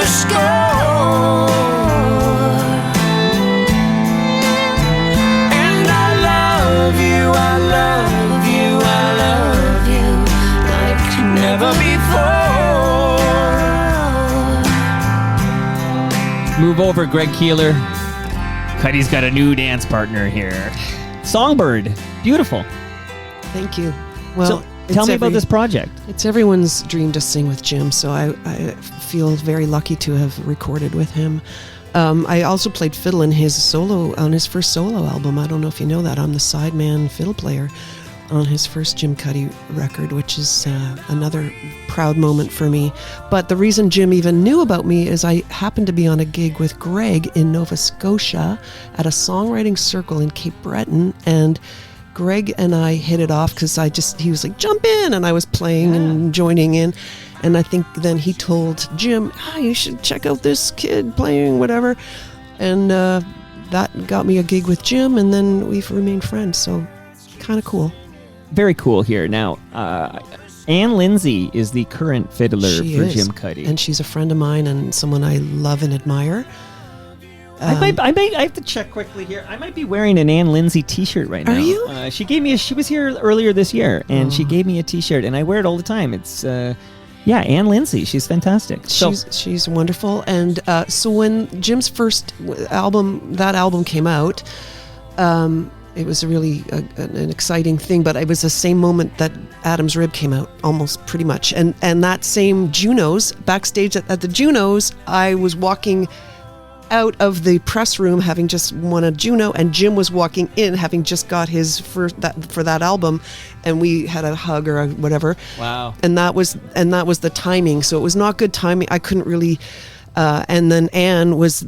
the score. And I love you, I love you, I love you like never before. Move over, Greg Keeler. Cuddy's got a new dance partner here. Songbird. Beautiful. Thank you. Well, So tell me about this project. It's everyone's dream to sing with Jim, so I feel very lucky to have recorded with him. I also played fiddle on his first solo album. I don't know if you know that. I'm the sideman fiddle player on his first Jim Cuddy record, which is another proud moment for me. But the reason Jim even knew about me is I happened to be on a gig with Greg in Nova Scotia at a songwriting circle in Cape Breton, and Greg and I hit it off because he was like, jump in, and I was playing and joining in. And I think then he told Jim, you should check out this kid playing whatever. And that got me a gig with Jim, and then we've remained friends. So kind of cool. Very cool here. Now, Ann Lindsay is the current fiddler She for is. Jim Cuddy. And she's a friend of mine and someone I love and admire. I have to check quickly here. I might be wearing an Ann Lindsay t-shirt right now. Are you? She was here earlier this year, and she gave me a t-shirt, and I wear it all the time. It's, Ann Lindsay. She's fantastic. She's wonderful. And so when Jim's first album came out, it was really an exciting thing, but it was the same moment that Adam's Rib came out, almost pretty much. And that same Junos, backstage at the Junos, I was walking out of the press room having just won a Juno, and Jim was walking in having just got his for that album, and we had a hug or whatever. Wow. And that was the timing. So it was not good timing. I couldn't really and then Anne was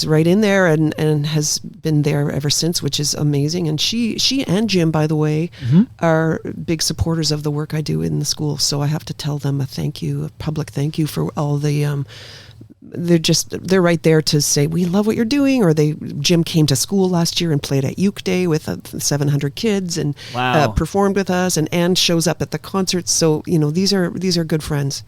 right in there and has been there ever since, which is amazing. And she and Jim, by the way, are big supporters of the work I do in the school. So I have to tell them a public thank you for all the they're right there to say we love what you're doing. Or Jim came to school last year and played at Uke Day with 700 kids and performed with us, and Anne shows up at the concerts. So these are good friends.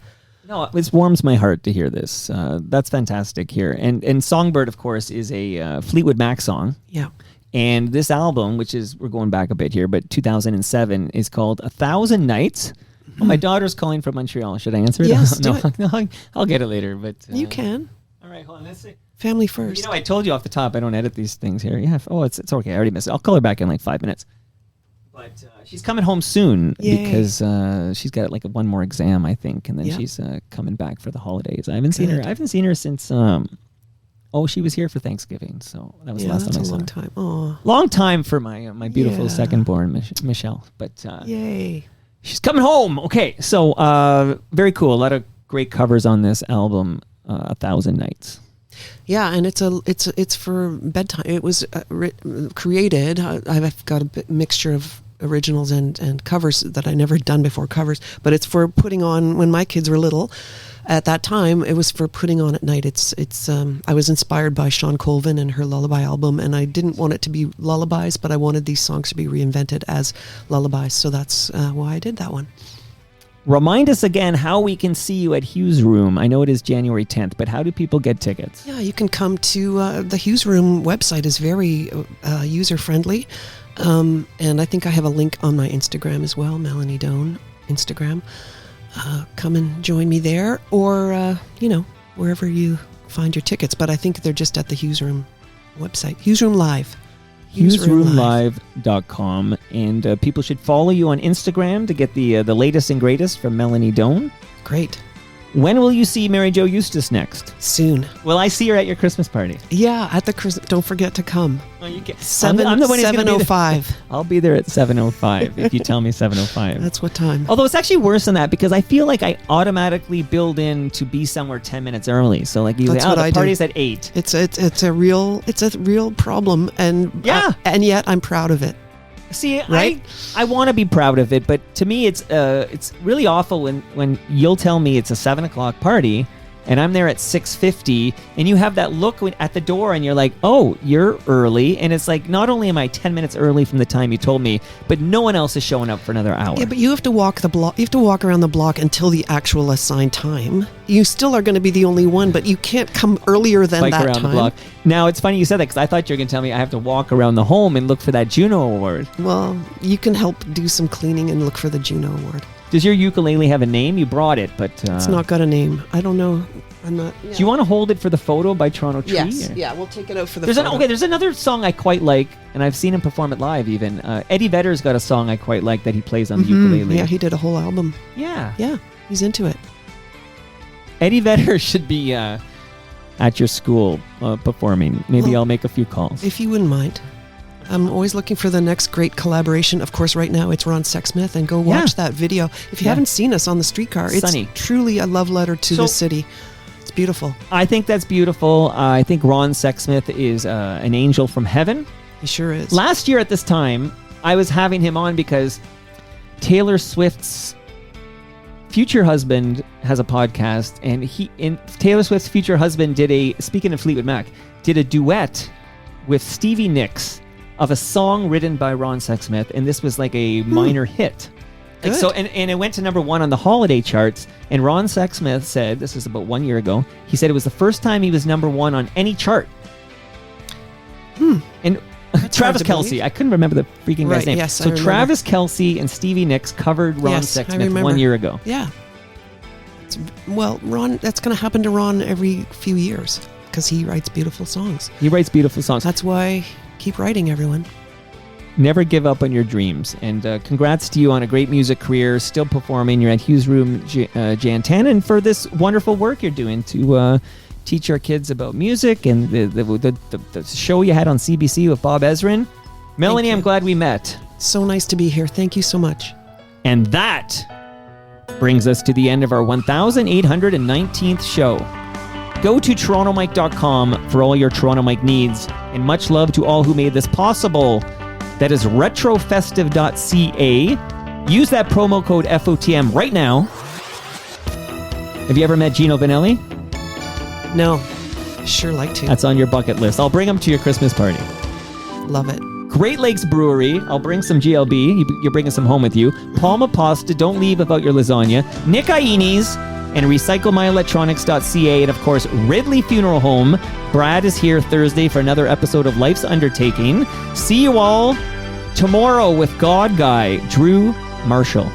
No, it warms my heart to hear this. That's fantastic here. And Songbird, of course, is a Fleetwood Mac song. Yeah. And this album, we're going back a bit here, but 2007, is called 1,000 Nights. Oh, my daughter's calling from Montreal. Should I answer it? Yes, No, I'll get it later. But you can. All right, hold on. Let's see. Family first. I told you off the top I don't edit these things here. Yeah. Oh, it's okay. I already missed it. I'll call her back in like 5 minutes. But she's coming home soon. Yay. Because she's got like one more exam, I think, and then she's coming back for the holidays. I haven't seen her since. She was here for Thanksgiving, so that was the last time I saw her. long time. Oh, long time for my beautiful second-born Michelle. But yay. She's coming home. Okay, so very cool. A lot of great covers on this album, 1,000 Nights. Yeah, and it's for bedtime. It was created. I've got a mixture of originals and covers that I never done before. Covers, but it's for putting on when my kids were little. At that time, it was for putting on at night. I was inspired by Sean Colvin and her lullaby album, and I didn't want it to be lullabies, but I wanted these songs to be reinvented as lullabies. So that's why I did that one. Remind us again how we can see you at Hughes Room. I know it is January 10th, but how do people get tickets? Yeah, you can come to the Hughes Room website is very user-friendly. And I think I have a link on my Instagram as well, Melanie Doane Instagram. Come and join me there, or, wherever you find your tickets. But I think they're just at the Hughes Room website. Hughes Room Live. HughesRoomLive.com. And people should follow you on Instagram to get the latest and greatest from Melanie Doane. Great. When will you see Mary Jo Eustace next? Soon. Will I see her at your Christmas party? Yeah, at the Christmas. Don't forget to come. Oh, you can. I'm the one who's 7:05. I'll be there at 7:05 if you tell me 7:05. That's what time. Although it's actually worse than that, because I feel like I automatically build in to be somewhere 10 minutes early. So like That's what the I party's do. at 8. It's a real problem, and and yet I'm proud of it. See, right? I want to be proud of it, but to me it's really awful when you'll tell me it's a 7 o'clock party and I'm there at 6:50, and you have that look at the door, and you're like, oh, you're early. And it's like, not only am I 10 minutes early from the time you told me, but no one else is showing up for another hour. Yeah, but you have to walk the block. You have to walk around the block until the actual assigned time. You still are going to be the only one, but you can't come earlier than Bike that around time. the block. Now, it's funny you said that, because I thought you were going to tell me I have to walk around the home and look for that Juno Award. Well, you can help do some cleaning and look for the Juno Award. Does your ukulele have a name? You brought it, but... It's not got a name. I don't know. I'm not... Do you want to hold it for the photo by Toronto Tree? Yes. or- Yeah, we'll take it out for the There's photo. there's another song I quite like, and I've seen him perform it live even. Eddie Vedder's got a song I quite like that he plays on the ukulele. Yeah, he did a whole album. Yeah. Yeah, he's into it. Eddie Vedder should be at your school performing. Maybe Well, I'll make a few calls. If you wouldn't mind. I'm always looking for the next great collaboration. Of course, right now it's Ron Sexsmith, and go watch that video. If you Yeah. haven't seen us on the streetcar, it's Sunny. truly a love letter to So- the city. It's beautiful. I think that's beautiful. I think Ron Sexsmith is an angel from heaven. He sure is. Last year at this time, I was having him on because Taylor Swift's future husband has a podcast, and Taylor Swift's future husband speaking of Fleetwood Mac, did a duet with Stevie Nicks of a song written by Ron Sexsmith, and this was like a minor hit. Like, Good. so, and it went to number 1 on the holiday charts, and Ron Sexsmith said, this was about 1 year ago, he said it was the first time he was number 1 on any chart. And Travis to Kelce, believe. I couldn't remember the freaking guy's Right, name. yes, I so remember. Travis Kelce and Stevie Nicks covered Ron Yes, I Sexsmith remember. 1 year ago. Yeah. Ron, that's going to happen to Ron every few years because he writes beautiful songs. He writes beautiful songs. That's why keep writing, everyone. Never give up on your dreams. And congrats to you on a great music career, still performing. You're at Hughes Room Jantan, and for this wonderful work you're doing to teach our kids about music, and the show you had on CBC with Bob Ezrin. Melanie, you. I'm glad we met. So nice to be here. Thank you so much. And that brings us to the end of our 1819th show. Go to torontomike.com for all your Toronto Mike needs, and much love to all who made this possible. That is retrofestive.ca. Use that promo code FOTM right now. Have you ever met Gino Vanelli? No, sure like to. That's on your bucket list. I'll bring him to your Christmas party. Love it. Great Lakes Brewery. I'll bring some GLB. You're bringing some home with you. Palma Pasta. Don't leave without your lasagna. Nick Ianni's and recyclemyelectronics.ca. And of course, Ridley Funeral Home. Brad is here Thursday for another episode of Life's Undertaking. See you all tomorrow with God Guy, Drew Marshall.